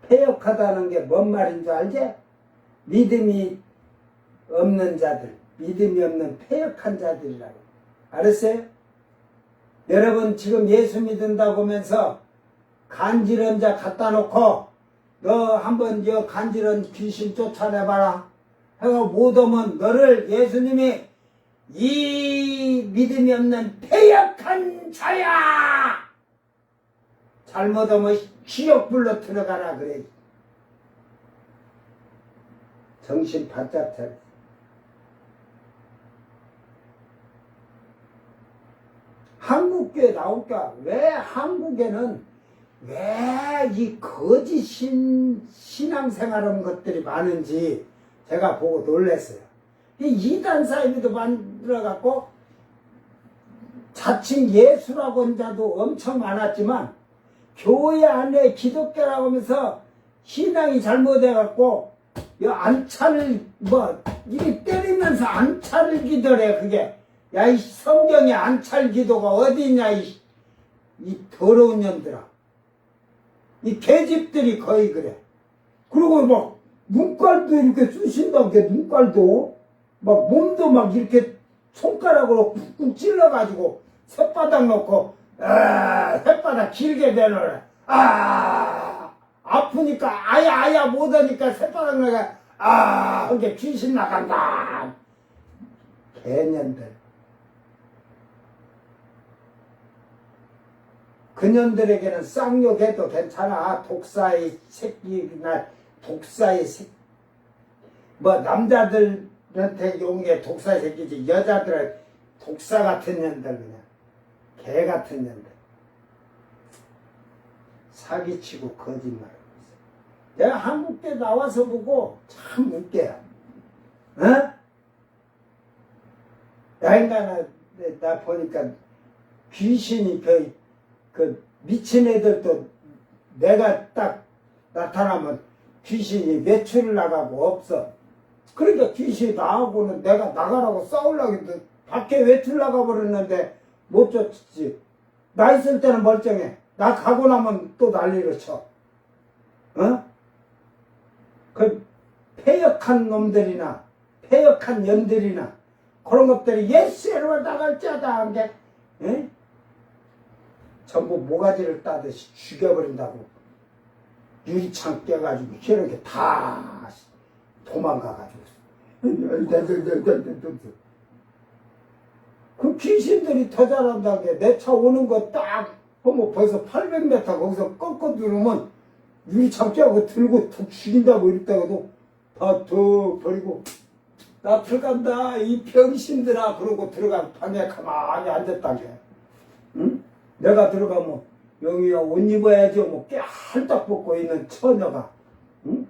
패역하다는 게 뭔 말인 줄 알지? 믿음이 없는 자들, 믿음이 없는 패역한 자들이라고. 알았어요? 여러분 지금 예수 믿는다고 하면서 간지런 자 갖다 놓고 너 한번 저 간지런 귀신 쫓아내봐라 해가 못 오면 너를 예수님이 이 믿음이 없는 패역한 자야! 잘못하면 지옥불로 들어가라 그래. 정신 바짝 차려. 한국교회 나올까? 왜 한국에는 왜 이 거짓 신앙생활하는 것들이 많은지 제가 보고 놀랐어요. 이 이단 사이비도 만들어갖고 자칭 예수라고 한 자도 엄청 많았지만 교회 안에 기독교라고 하면서 신앙이 잘못해갖고 이 안차를 이게 때리면서 안차를 기도래. 그게 야 이 성경에 안찰 기도가 어디 있냐 이 더러운 년들아. 이 개집들이 거의 그래. 그리고 막 눈깔도 이렇게 쑤신다고 눈깔도 막 몸도 막 이렇게 손가락으로 꾹꾹 찔러가지고 쇳바닥 놓고 쇳바닥 길게 내놓으래. 아프니까 아야 못하니까 쇳바닥 내가 이게 귀신 나간다. 개년들. 그년들에게는 쌍욕해도 괜찮아. 독사의 새끼나 독사의 새끼. 남자들한테 용 게 독사의 새끼지. 여자들은 독사 같은 년들 그냥. 개 같은 년들. 사기치고 거짓말하고 있어. 내가 한국에 나와서 보고 참 웃겨요. 어? 나 보니까 귀신이 그 미친 애들도 내가 딱 나타나면 귀신이 외출을 나가고 없어. 그러니까 귀신이 나하고는 내가 나가라고 싸우려고 해도 밖에 외출 나가버렸는데 못 쫓지. 나 있을 때는 멀쩡해. 나 가고 나면 또 난리를 쳐. 어? 그 폐역한 놈들이나 폐역한 년들이나 그런 것들이 예수로 나갈지어다 한 게 전부 모가지를 따듯이 죽여버린다고. 유리창 깨가지고 이렇게 다 도망가가지고. 그 귀신들이 더 잘한다는 게 내 차 오는 거 딱 보면 벌써 800m 거기서 꺾어 누르면 유리창 깨고 들고 툭 죽인다고 이랬다가도 다 툭 버리고 나 들어간다 이 병신들아 그러고 들어가 방에 가만히 앉았다는 게. 응? 내가 들어가면 영희야 옷 입어야지 뭐 깨알딱 벗고 있는 처녀가 응?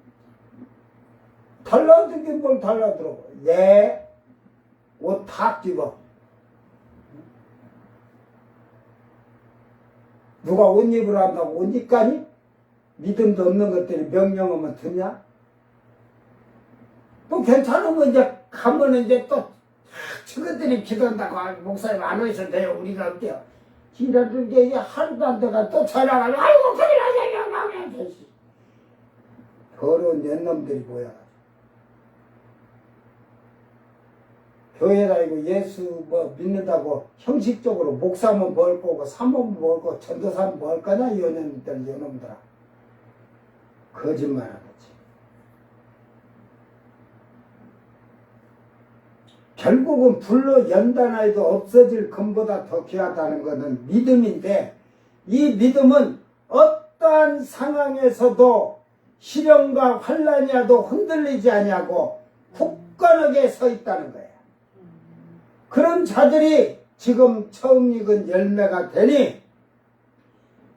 달라들긴 뭘 달라들어. 내 옷 다 입어. 누가 옷 입으라 한다고 옷 입가니? 믿음도 없는 것들이 명령하면 듣냐? 또 괜찮으면 이제 가면 이제 또 저것들이 기도한다고 목사님 안 오셔도 돼요. 우리가 어때요? 지랄들 게 하루도 안 돼가 또 전화가지고 아이고 큰일 나세요. 더러운 년놈들이 뭐야. 교회 다니고 예수 믿는다고 형식적으로 목사면 뭘 거고 사모면 뭘 거고 전도사면 뭘 거냐 이 년놈들아. 거짓말 하겠지. 결국은 불로 연단하여도 없어질 금보다 더 귀하다는 것은 믿음인데 이 믿음은 어떠한 상황에서도 시련과 환난이 와도 흔들리지 아니하고 굳건하게 서 있다는 거예요. 그런 자들이 지금 처음 익은 열매가 되니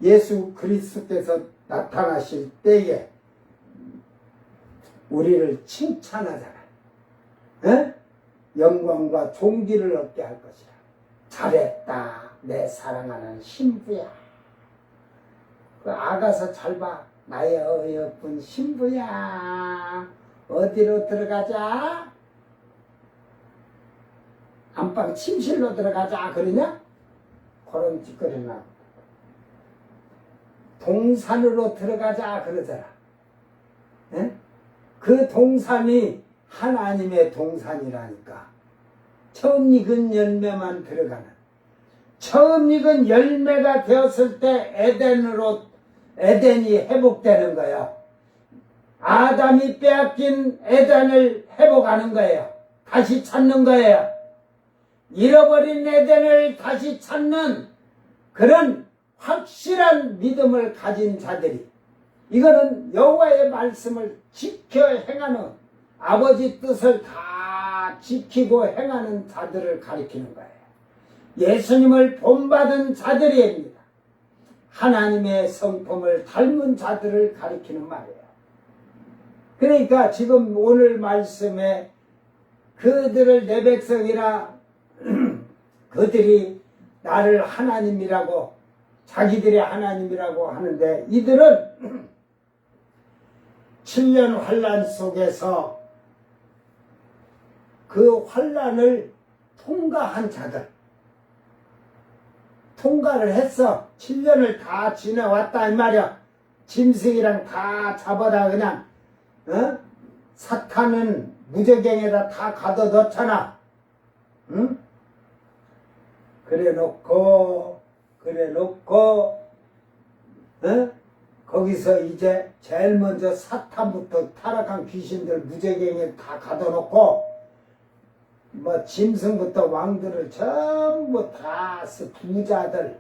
예수 그리스도께서 나타나실 때에 우리를 칭찬하잖아. 에? 영광과 존귀를 얻게 할 것이라. 잘했다 내 사랑하는 신부야. 그 아가서 잘 봐. 나의 어여쁜 신부야. 어디로 들어가자? 안방 침실로 들어가자 그러냐? 그런 짓거리나. 동산으로 들어가자 그러더라. 에? 그 동산이 하나님의 동산이라니까. 처음 익은 열매만 들어가는. 처음 익은 열매가 되었을 때 에덴이 회복되는 거예요. 아담이 빼앗긴 에덴을 회복하는 거예요. 다시 찾는 거예요. 잃어버린 에덴을 다시 찾는 그런 확실한 믿음을 가진 자들이, 이거는 여호와의 말씀을 지켜 행하는 아버지 뜻을 다 지키고 행하는 자들을 가리키는 거예요. 예수님을 본받은 자들입니다. 하나님의 성품을 닮은 자들을 가리키는 말이에요. 그러니까 지금 오늘 말씀에 그들을 내 백성이라 그들이 나를 하나님이라고 자기들의 하나님이라고 하는데 이들은 7년 환란 속에서 그 환란을 통과한 자들 통과를 했어. 7년을 다 지내왔다 이 말이야. 짐승이랑 다 잡아다 그냥 사탄은 무저갱에다 다 가둬넣잖아. 응? 그래 놓고 거기서 이제 제일 먼저 사탄부터 타락한 귀신들 무저갱에 다 가둬놓고 뭐 짐승부터 왕들을 전부 다 부자들.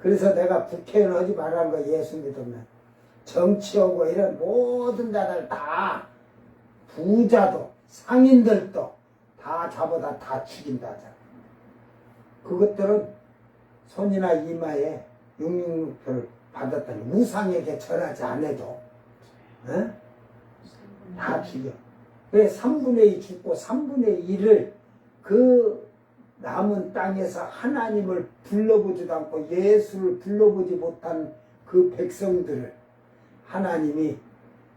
그래서 내가 국회의원 하지 말라는 거 예수 믿으면 정치하고 이런 모든 자들 다 부자도 상인들도 다 잡아다 다 죽인다잖아. 그것들은 손이나 이마에 666표를 받았다니 우상에게 절하지 않아도 다 죽여. 왜 3분의 2 죽고 3분의 1을 그 남은 땅에서 하나님을 불러보지도 않고 예수를 불러보지 못한 그 백성들을 하나님이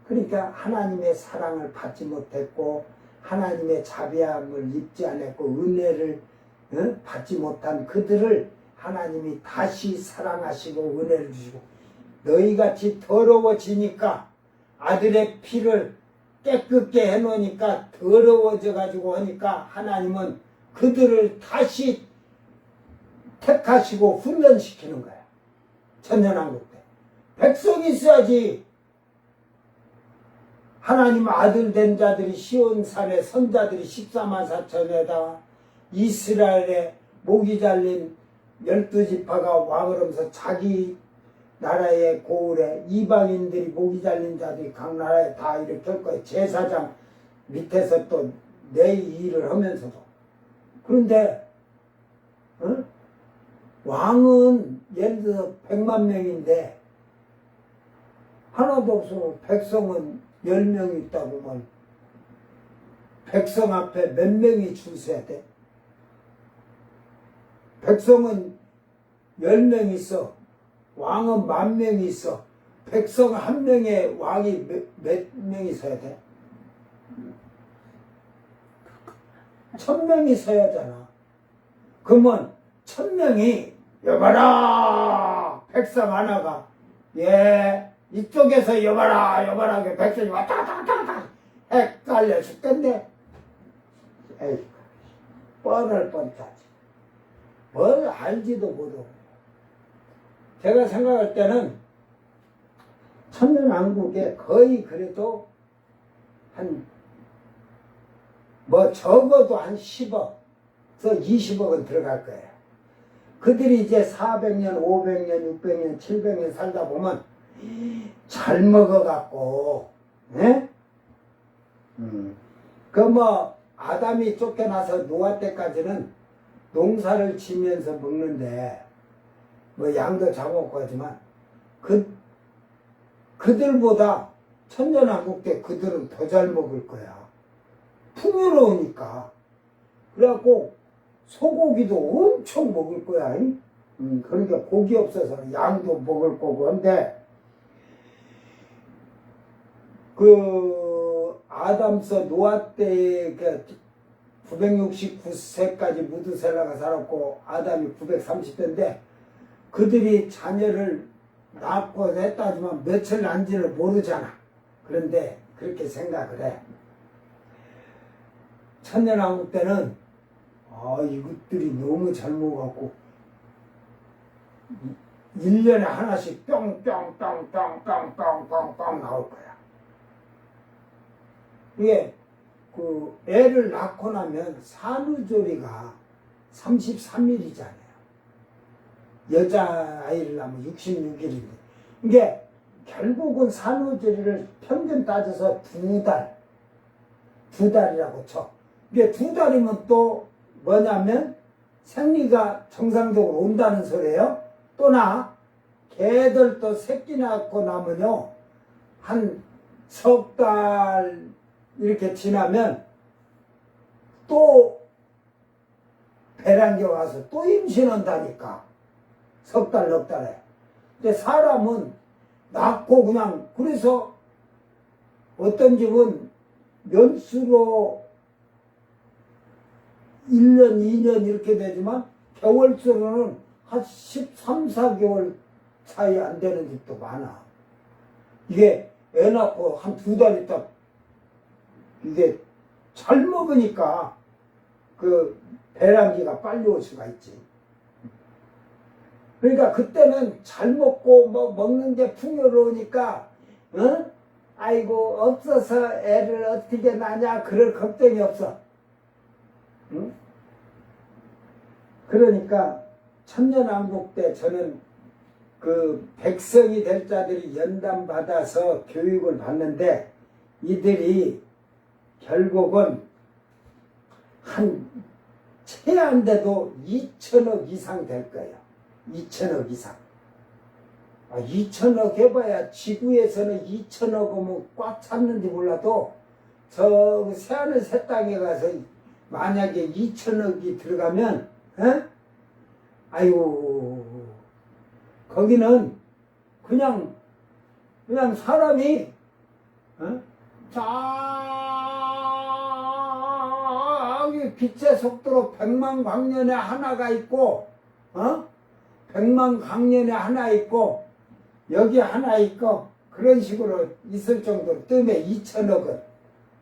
그러니까 하나님의 사랑을 받지 못했고 하나님의 자비함을 입지 않았고 은혜를 받지 못한 그들을 하나님이 다시 사랑하시고 은혜를 주시고 너희같이 더러워지니까 아들의 피를 깨끗게 해놓으니까 더러워져 가지고 하니까 하나님은 그들을 다시 택하시고 훈련시키는 거야. 천년왕국 때 백성이 있어야지. 하나님 아들 된 자들이 시온산의 선자들이 14만 4천에다가 이스라엘의 목이 잘린 12지파가 왕으로면서 자기 나라의 고을에 이방인들이 목이 잘린 자들이 각 나라에 다 이렇게 할 거예요. 제사장 밑에서 또 내 일을 하면서도. 그런데 왕은 예를 들어서 100만 명인데 하나도 없으면 백성은 10명 있다고 면 백성 앞에 몇 명이 줄 서야 돼? 백성은 10명 있어. 왕은 10,000명이 있어. 백성 한 명의 왕이 몇 명이 서야 돼? 1,000명이 서야 하잖아. 그러면 1,000명이 여봐라 백성 하나가 이쪽에서 여봐라 백성이 왔다 갔다 헷갈려 죽겠네. 에이 뻔할 뻔하지. 뭘 알지도 못하고. 제가 생각할 때는 천년왕국에 거의 그래도 적어도 한 10억에서 20억은 들어갈 거예요. 그들이 이제 400년, 500년, 600년, 700년 살다 보면 잘 먹어갖고, 아담이 쫓겨나서 노아 때까지는 농사를 지면서 먹는데, 양도 잡아먹고 하지만, 그들보다 천년왕국 때 그들은 더 잘 먹을 거야. 풍요로우니까. 그래갖고, 소고기도 엄청 먹을 거야. 그러니까 고기 없어서 양도 먹을 거고. 근데, 아담서 노아 때 969세까지 무드셀라가 살았고, 아담이 930세인데, 그들이 자녀를 낳고 했다지만 며칠 난지를 모르잖아. 그런데 그렇게 생각을 해. 천년왕국 때는 이것들이 너무 잘 먹어갖고 1년에 하나씩 뿅뿅뿅뿅뿅뿅뿅 나올 거야. 이게 애를 낳고 나면 산후조리가 33일이잖아요. 여자아이를 낳으면 66일인데 이게 결국은 산후조리를 평균 따져서 2달 2달이라고 쳐. 이게 2달이면 또 뭐냐면 생리가 정상적으로 온다는 소리예요. 또나 개들도 새끼 낳고 나면요 한 석 달 이렇게 지나면 또 배란기 와서 또 임신한다니까. 석 달, 넉 달에. 근데 사람은 낳고 그냥, 그래서 어떤 집은 연수로 1년, 2년 이렇게 되지만 개월수로는 한 13, 4개월 차이 안 되는 집도 많아. 이게 애 낳고 한 2달 있다 이게 잘 먹으니까 그 배란기가 빨리 올 수가 있지. 그러니까 그때는 잘 먹고 뭐 먹는 게 풍요로우니까 응? 아이고 없어서 애를 어떻게 낳냐 그럴 걱정이 없어. 응? 그러니까 천년왕국 때 저는 그 백성이 될 자들이 연단 받아서 교육을 받는데 이들이 결국은 한 최한대도 2천억 이상 될 거예요. 2천억 이상. 2천억 해봐야 지구에서는 2천억은 꽉 찼는지 몰라도 저 새하늘 새 땅에 가서 만약에 2천억이 들어가면 아유 거기는 그냥 사람이 저기 빛의 속도로 100만 광년에 하나가 있고 100만 광년에 하나 있고 여기 하나 있고 그런 식으로 있을 정도로 뜸에 2천억은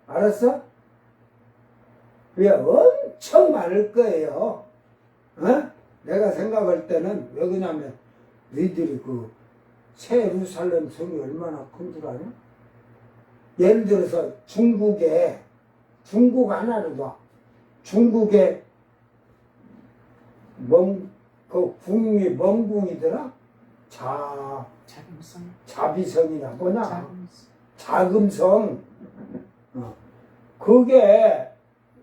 알았어? 그게 엄청 많을 거예요. 내가 생각할 때는 왜 그러냐면 너희들이 그 새 예루살렘 성이 얼마나 큰 줄 아냐? 예를 들어서 중국 하나를 봐. 중국에 그 궁이 뭔 궁이더라? 자금성. 자비성이나 뭐냐? 자금성. 자금성. 그게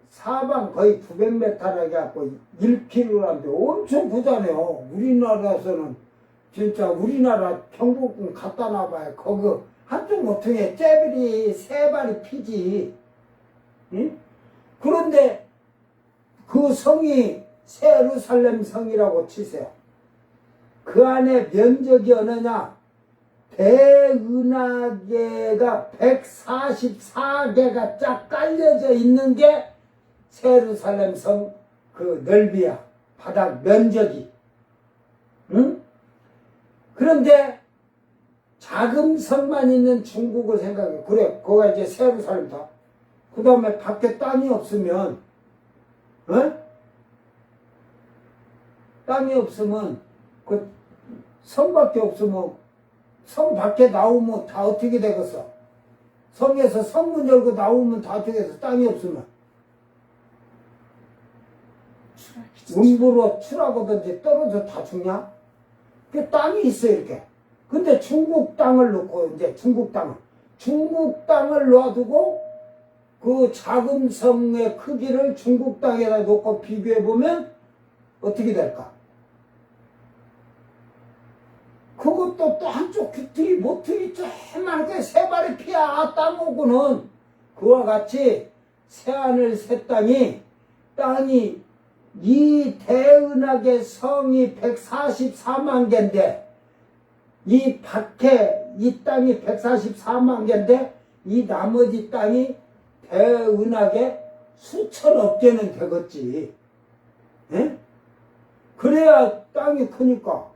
사방 거의 900m라고 해갖고 1km라는데 엄청 크잖아요. 우리나라에서는 진짜 우리나라 경복궁 갖다 놔봐요. 거기 한쪽 모퉁이에 째비리 3발이 피지. 응? 그런데 그 성이 새 예루살렘 성이라고 치세요. 그 안에 면적이 어느냐? 대은하계가 144개가 쫙 깔려져 있는 게 새 예루살렘 성 그 넓이야. 바닥 면적이. 응? 그런데 작은 성만 있는 중국을 생각해. 그래, 거기가 이제 새 예루살렘이다. 그 다음에 밖에 땅이 없으면, 땅이 없으면, 그 성밖에 없으면, 성 밖에 나오면 다 어떻게 되겠어? 성에서 성문 열고 나오면 다 어떻게 되겠어? 땅이 없으면. 음부로 추락하든지 떨어져 다 죽냐? 그 땅이 있어, 이렇게. 근데 중국 땅을 놓고, 이제 중국 땅을 놔두고, 그 작은 성의 크기를 중국 땅에다 놓고 비교해보면, 어떻게 될까? 그것도 또 한쪽 귀퉁이, 모퉁이 조그맣게 3발이 피야, 땅오고는. 그와 같이 새하늘 새 땅이 이 대은하계 성이 144만 개인데 이 밖에 이 땅이 144만 개인데 이 나머지 땅이 대은하계 수천억 개는 되겠지. 에? 그래야 땅이 크니까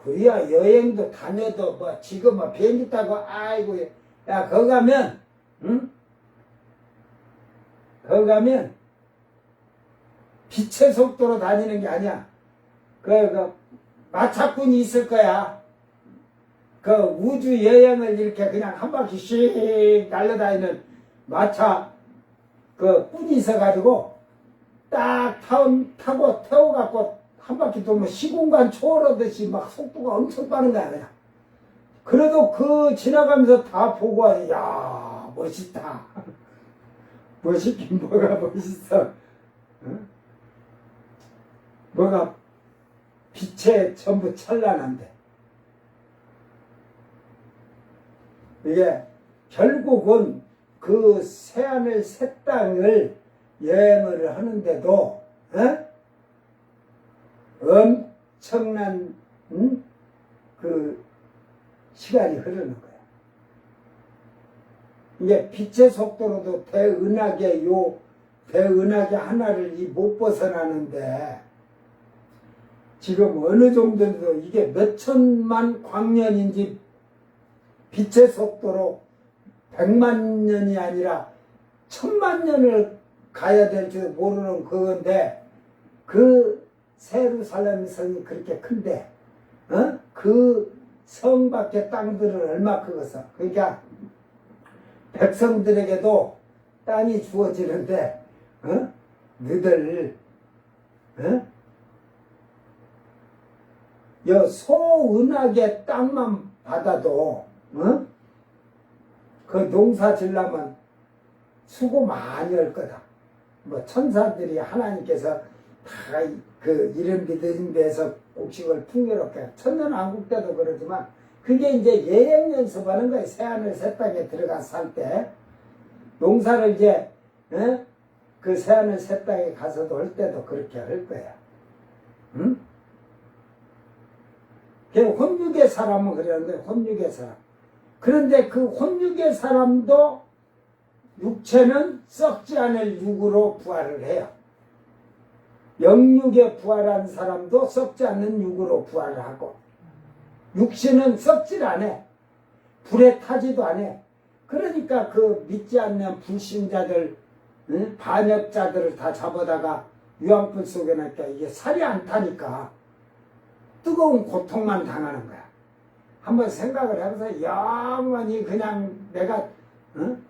그래야 여행도 다녀도 뭐 지금 비행기 타고 아이고 야 거기 가면 거기 가면 빛의 속도로 다니는 게 아니야. 그 마차꾼이 있을 거야. 그 우주 여행을 이렇게 그냥 한 바퀴씩 날려다니는 마차 그 꾼이 있어가지고 딱 타고 태워갖고 한 바퀴 돌면 시공간 초월하듯이 막 속도가 엄청 빠른 거야 그냥. 그래도 그 지나가면서 다 보고 와서 야 멋있다. 멋있긴 뭐가 멋있어. 어? 뭐가 빛에 전부 찬란한데. 이게 결국은 그 새하늘 새 땅을 여행을 하는데도 어? 엄청난 그 시간이 흐르는 거야. 이게 빛의 속도로도 대은하계 하나를 못 벗어나는데 지금 어느 정도도 이게 몇 천만 광년인지 빛의 속도로 100만 년이 아니라 1000만 년을 가야 될지도 모르는 그건데 그 세루살렘 성이 그렇게 큰데 어? 그 성밖에 땅들은 얼마 크겠어. 그러니까 백성들에게도 땅이 주어지는데 어? 너들 어? 여 소은하게 땅만 받아도 어? 그 농사 지려면 수고 많이 할 거다. 뭐 천사들이 하나님께서 다 그 이름 믿은 데에서 곡식을 풍요롭게 천년왕국 때도 그러지만 그게 이제 예행 연습하는 거예요. 새하늘 새 땅에 들어가 살 때 농사를 이제 어? 그 새하늘 새 땅에 가서도 할 때도 그렇게 할 거야. 응? 혼육의 사람은 그러는데 혼육의 사람. 그런데 그 혼육의 사람도 육체는 썩지 않을 육으로 부활을 해요. 영육에 부활한 사람도 썩지 않는 육으로 부활을 하고 육신은 썩질 않아. 불에 타지도 않아. 그러니까 그 믿지 않는 불신자들 응? 반역자들을 다 잡아다가 유황불 속에 넣으니까 이게 살이 안 타니까 뜨거운 고통만 당하는 거야. 한번 생각을 해보세요. 영원히 그냥 내가 응?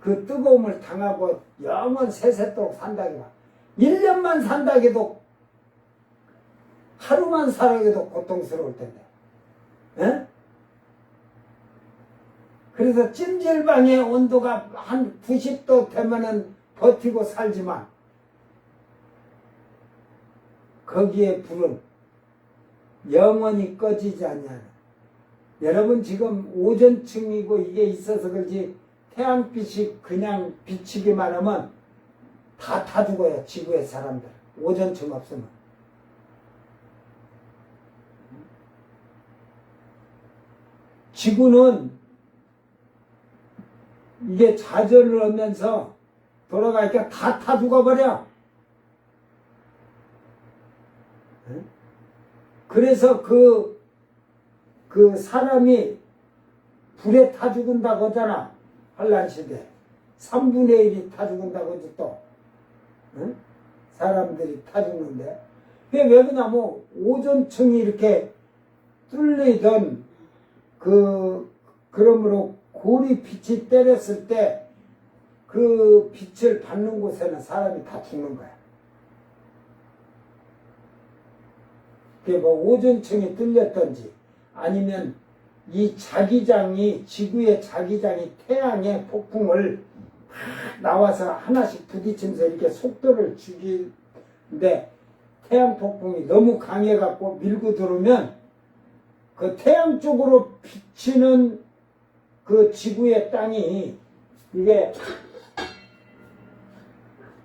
그 뜨거움을 당하고 영원 세세토록 산다기만 1년만 산다기도 하루만 살아기도 고통스러울 텐데 에? 그래서 찜질방의 온도가 한 90도 되면은 버티고 살지만 거기에 불은 영원히 꺼지지 않냐. 여러분 지금 오존층이고 이게 있어서 그렇지 태양빛이 그냥 비치기만 하면 다 죽어요. 지구의 사람들. 오존층 없으면. 지구는 이게 좌절을 하면서 돌아가니까 다 죽어버려. 그래서 그 사람이 불에 타 죽은다고 하잖아. 환란시대 3분의 1이 타 죽은다고 하지 또 응? 사람들이 타 죽는데 그게 왜 그러냐면 오존층이 이렇게 뚫리던 그러므로 골이 빛이 때렸을 때 그 빛을 받는 곳에는 사람이 다 죽는 거야. 그게 뭐 오존층이 뚫렸던지 아니면 이 자기장이 지구의 자기장이 태양의 폭풍을 나와서 하나씩 부딪히면서 이렇게 속도를 주기인데 태양 폭풍이 너무 강해갖고 밀고 들어오면 그 태양 쪽으로 비치는 그 지구의 땅이 이게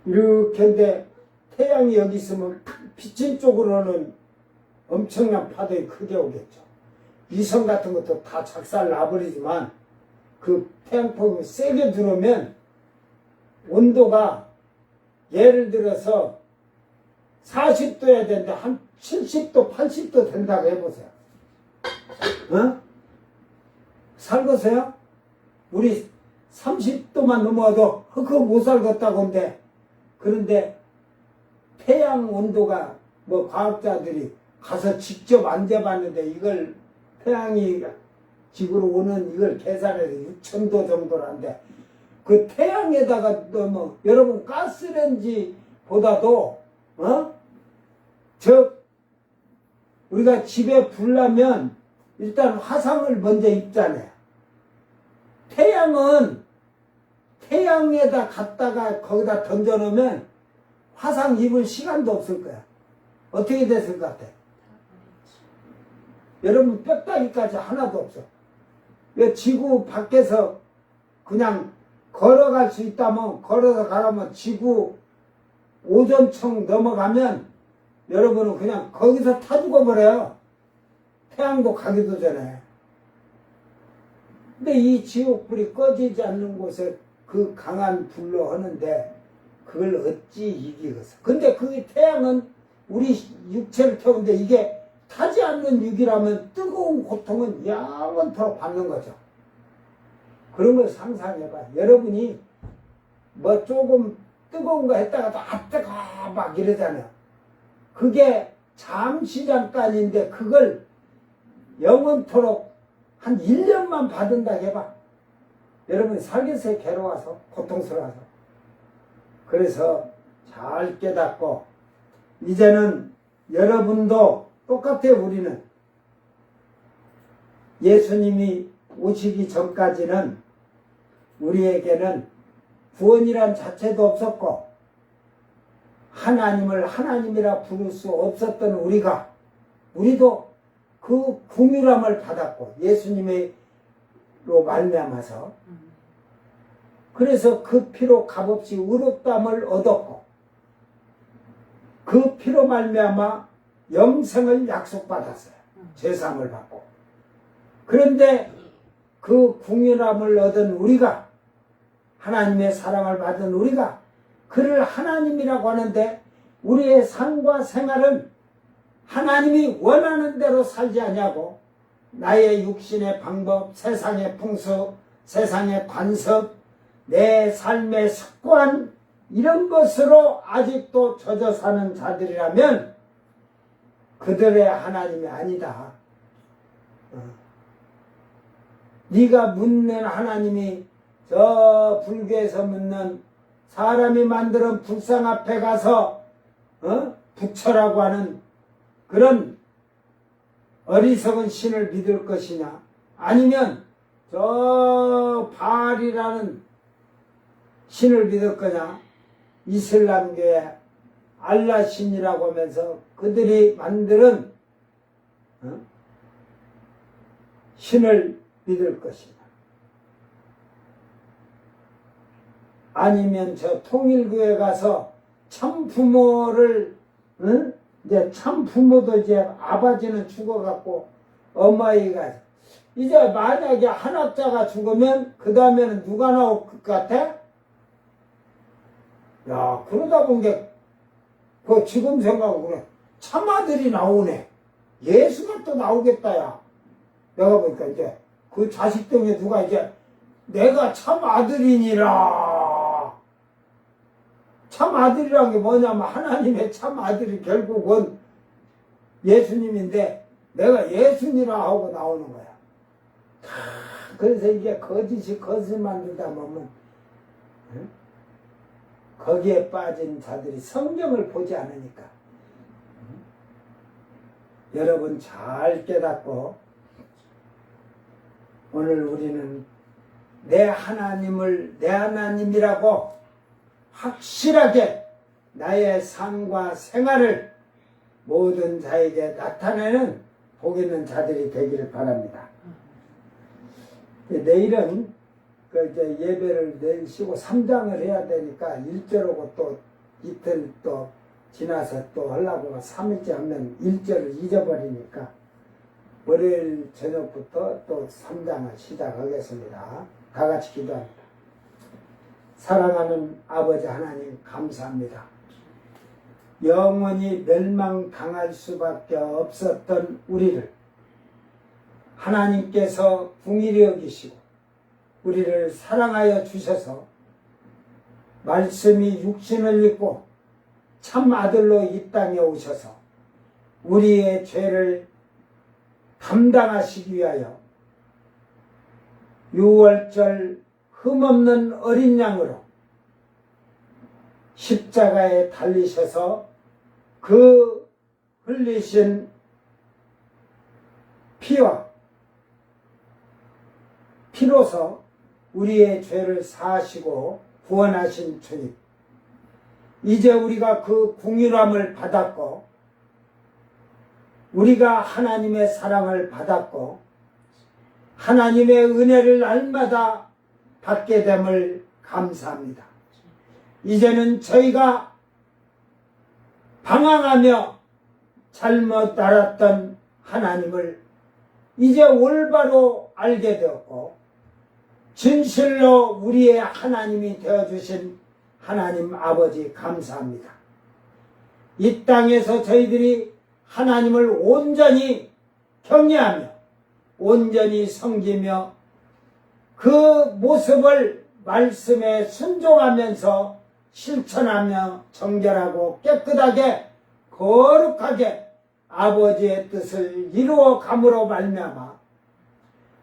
이렇게인데 태양이 여기 있으면 비친 쪽으로는 엄청난 파도가 크게 오겠죠. 위성 같은 것도 다 작살 나버리지만 그 태양풍이 세게 들어오면 온도가 예를 들어서 40도야 되는데 한 70도, 80도 된다고 해보세요. 어? 살겠어요? 우리 30도만 넘어와도 그거 못 살겠다고 한데 그런데 태양 온도가 뭐 과학자들이 가서 직접 앉아봤는데 이걸 태양이 지구로 오는 이걸 계산해서 6,000도 정도란데 그 태양에다가 또 뭐 여러분 가스레인지보다도 우리가 집에 불나면 일단 화상을 먼저 입잖아요. 태양에다 갖다가 거기다 던져놓으면 화상 입을 시간도 없을 거야. 어떻게 됐을 것 같아? 여러분 뼈다귀까지 하나도 없어. 왜 지구 밖에서 그냥 걸어갈 수 있다면 걸어서 가라면 지구 오존층 넘어가면 여러분은 그냥 거기서 타 죽어버려요. 태양도 가기도 전에. 근데 이 지옥불이 꺼지지 않는 곳에 그 강한 불로 하는데 그걸 어찌 이기겠어. 근데 그 태양은 우리 육체를 태우는데 이게 타지 않는 육이라면 뜨거운 고통은 영원토록 받는 거죠. 그런 걸 상상해봐. 여러분이 뭐 조금 뜨거운 거 했다가도 아 뜨거 막 이러잖아요. 그게 잠시 잠깐인데 그걸 영원토록 한 1년만 받은다 해봐. 여러분 살겠어요? 괴로워서 고통스러워서. 그래서 잘 깨닫고 이제는 여러분도 똑같아요. 우리는 예수님이 오시기 전까지는 우리에게는 구원이란 자체도 없었고 하나님을 하나님이라 부를 수 없었던 우리도 그 긍휼함을 받았고 예수님으로 말미암아서 그래서 그 피로 값없이 의롭다함을 얻었고 그 피로 말미암아 영생을 약속받았어요. 죄사함을 받고. 그런데 그 긍휼함을 얻은 우리가 하나님의 사랑을 받은 우리가 그를 하나님이라고 하는데 우리의 삶과 생활은 하나님이 원하는 대로 살지 않냐고 나의 육신의 방법, 세상의 풍습, 세상의 관습, 내 삶의 습관 이런 것으로 아직도 젖어 사는 자들이라면 그들의 하나님이 아니다. 네가 묻는 하나님이 저 불교에서 묻는 사람이 만드는 불상 앞에 가서 부처라고 하는 그런 어리석은 신을 믿을 것이냐 아니면 저 바알이라는 신을 믿을 거냐. 이슬람교의 알라 신이라고 하면서 그들이 만드는 신을 믿을 것이냐 아니면 저 통일교회 가서 참 부모를 이제 참 부모도 이제 아버지는 죽어갖고 어머니가 이제 만약에 한 학자가 죽으면 그 다음에는 누가 나올 것 같아? 야 그러다 본 게 그 지금 생각하고 그래 참아들이 나오네. 예수가 또 나오겠다. 야 내가 보니까 이제 그 자식 때문에 누가 이제 내가 참 아들이니라. 참 아들이란 게 뭐냐면 하나님의 참 아들이 결국은 예수님인데 내가 예수니라 하고 나오는 거야. 그래서 이게 거짓이 거짓 만들다 보면 거기에 빠진 자들이 성경을 보지 않으니까 여러분 잘 깨닫고 오늘 우리는 내 하나님을 내 하나님이라고 확실하게 나의 삶과 생활을 모든 자에게 나타내는 복 있는 자들이 되기를 바랍니다. 내일은 그 이제 예배를 내일 쉬고 3장을 해야 되니까 1절하고 또 이틀 또 지나서 또 하려고 3일째 하면 1절을 잊어버리니까 월요일 저녁부터 또 3장을 시작하겠습니다. 다 같이 기도합니다. 사랑하는 아버지 하나님 감사합니다. 영원히 멸망당할 수밖에 없었던 우리를 하나님께서 긍휼히 여기시고 우리를 사랑하여 주셔서 말씀이 육신을 입고 참 아들로 이 땅에 오셔서 우리의 죄를 감당하시기 위하여 6월절 흠없는 어린 양으로 십자가에 달리셔서 그 흘리신 피와 피로서 우리의 죄를 사하시고 구원하신 주님. 이제 우리가 그 긍휼함을 받았고 우리가 하나님의 사랑을 받았고 하나님의 은혜를 날마다 받게 됨을 감사합니다. 이제는 저희가 방황하며 잘못 알았던 하나님을 이제 올바로 알게 되었고 진실로 우리의 하나님이 되어주신 하나님 아버지 감사합니다. 이 땅에서 저희들이 하나님을 온전히 경외하며 온전히 섬기며 그 모습을 말씀에 순종하면서 실천하며 정결하고 깨끗하게 거룩하게 아버지의 뜻을 이루어 감으로 말미암아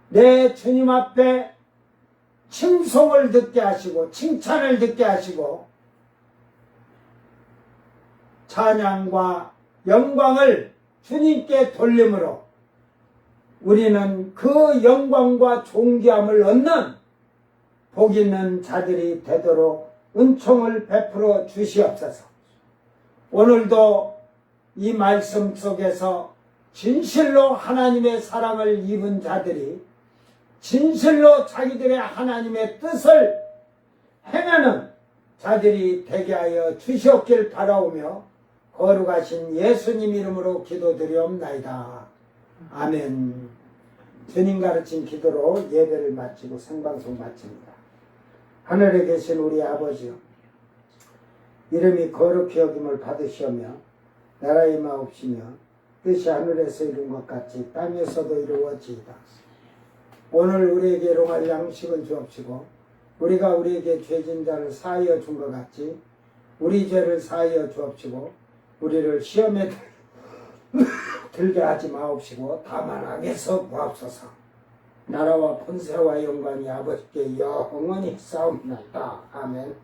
내 주님 앞에 칭송을 듣게 하시고 칭찬을 듣게 하시고 찬양과 영광을 주님께 돌림으로 우리는 그 영광과 존귀함을 얻는 복 있는 자들이 되도록 은총을 베풀어 주시옵소서. 오늘도 이 말씀 속에서 진실로 하나님의 사랑을 입은 자들이 진실로 자기들의 하나님의 뜻을 행하는 자들이 되게 하여 주시옵길 바라오며 거룩하신 예수님 이름으로 기도드리옵나이다. 아멘. 주님 가르친 기도로 예배를 마치고 생방송 마칩니다. 하늘에 계신 우리 아버지여, 이름이 거룩히 여김을 받으시오며 나라 임하옵시며 뜻이 하늘에서 이룬 것 같이 땅에서도 이루어지이다. 오늘 우리에게 일용할 양식을 주옵시고 우리가 우리에게 죄진 자를 사하여 준 것 같이 우리 죄를 사하여 주옵시고 우리를 시험에 들게 하지 마옵시고 다만 악에서 구하옵소서. 나라와 권세와 영광이 아버지께 영원히 싸움나이다. 아멘.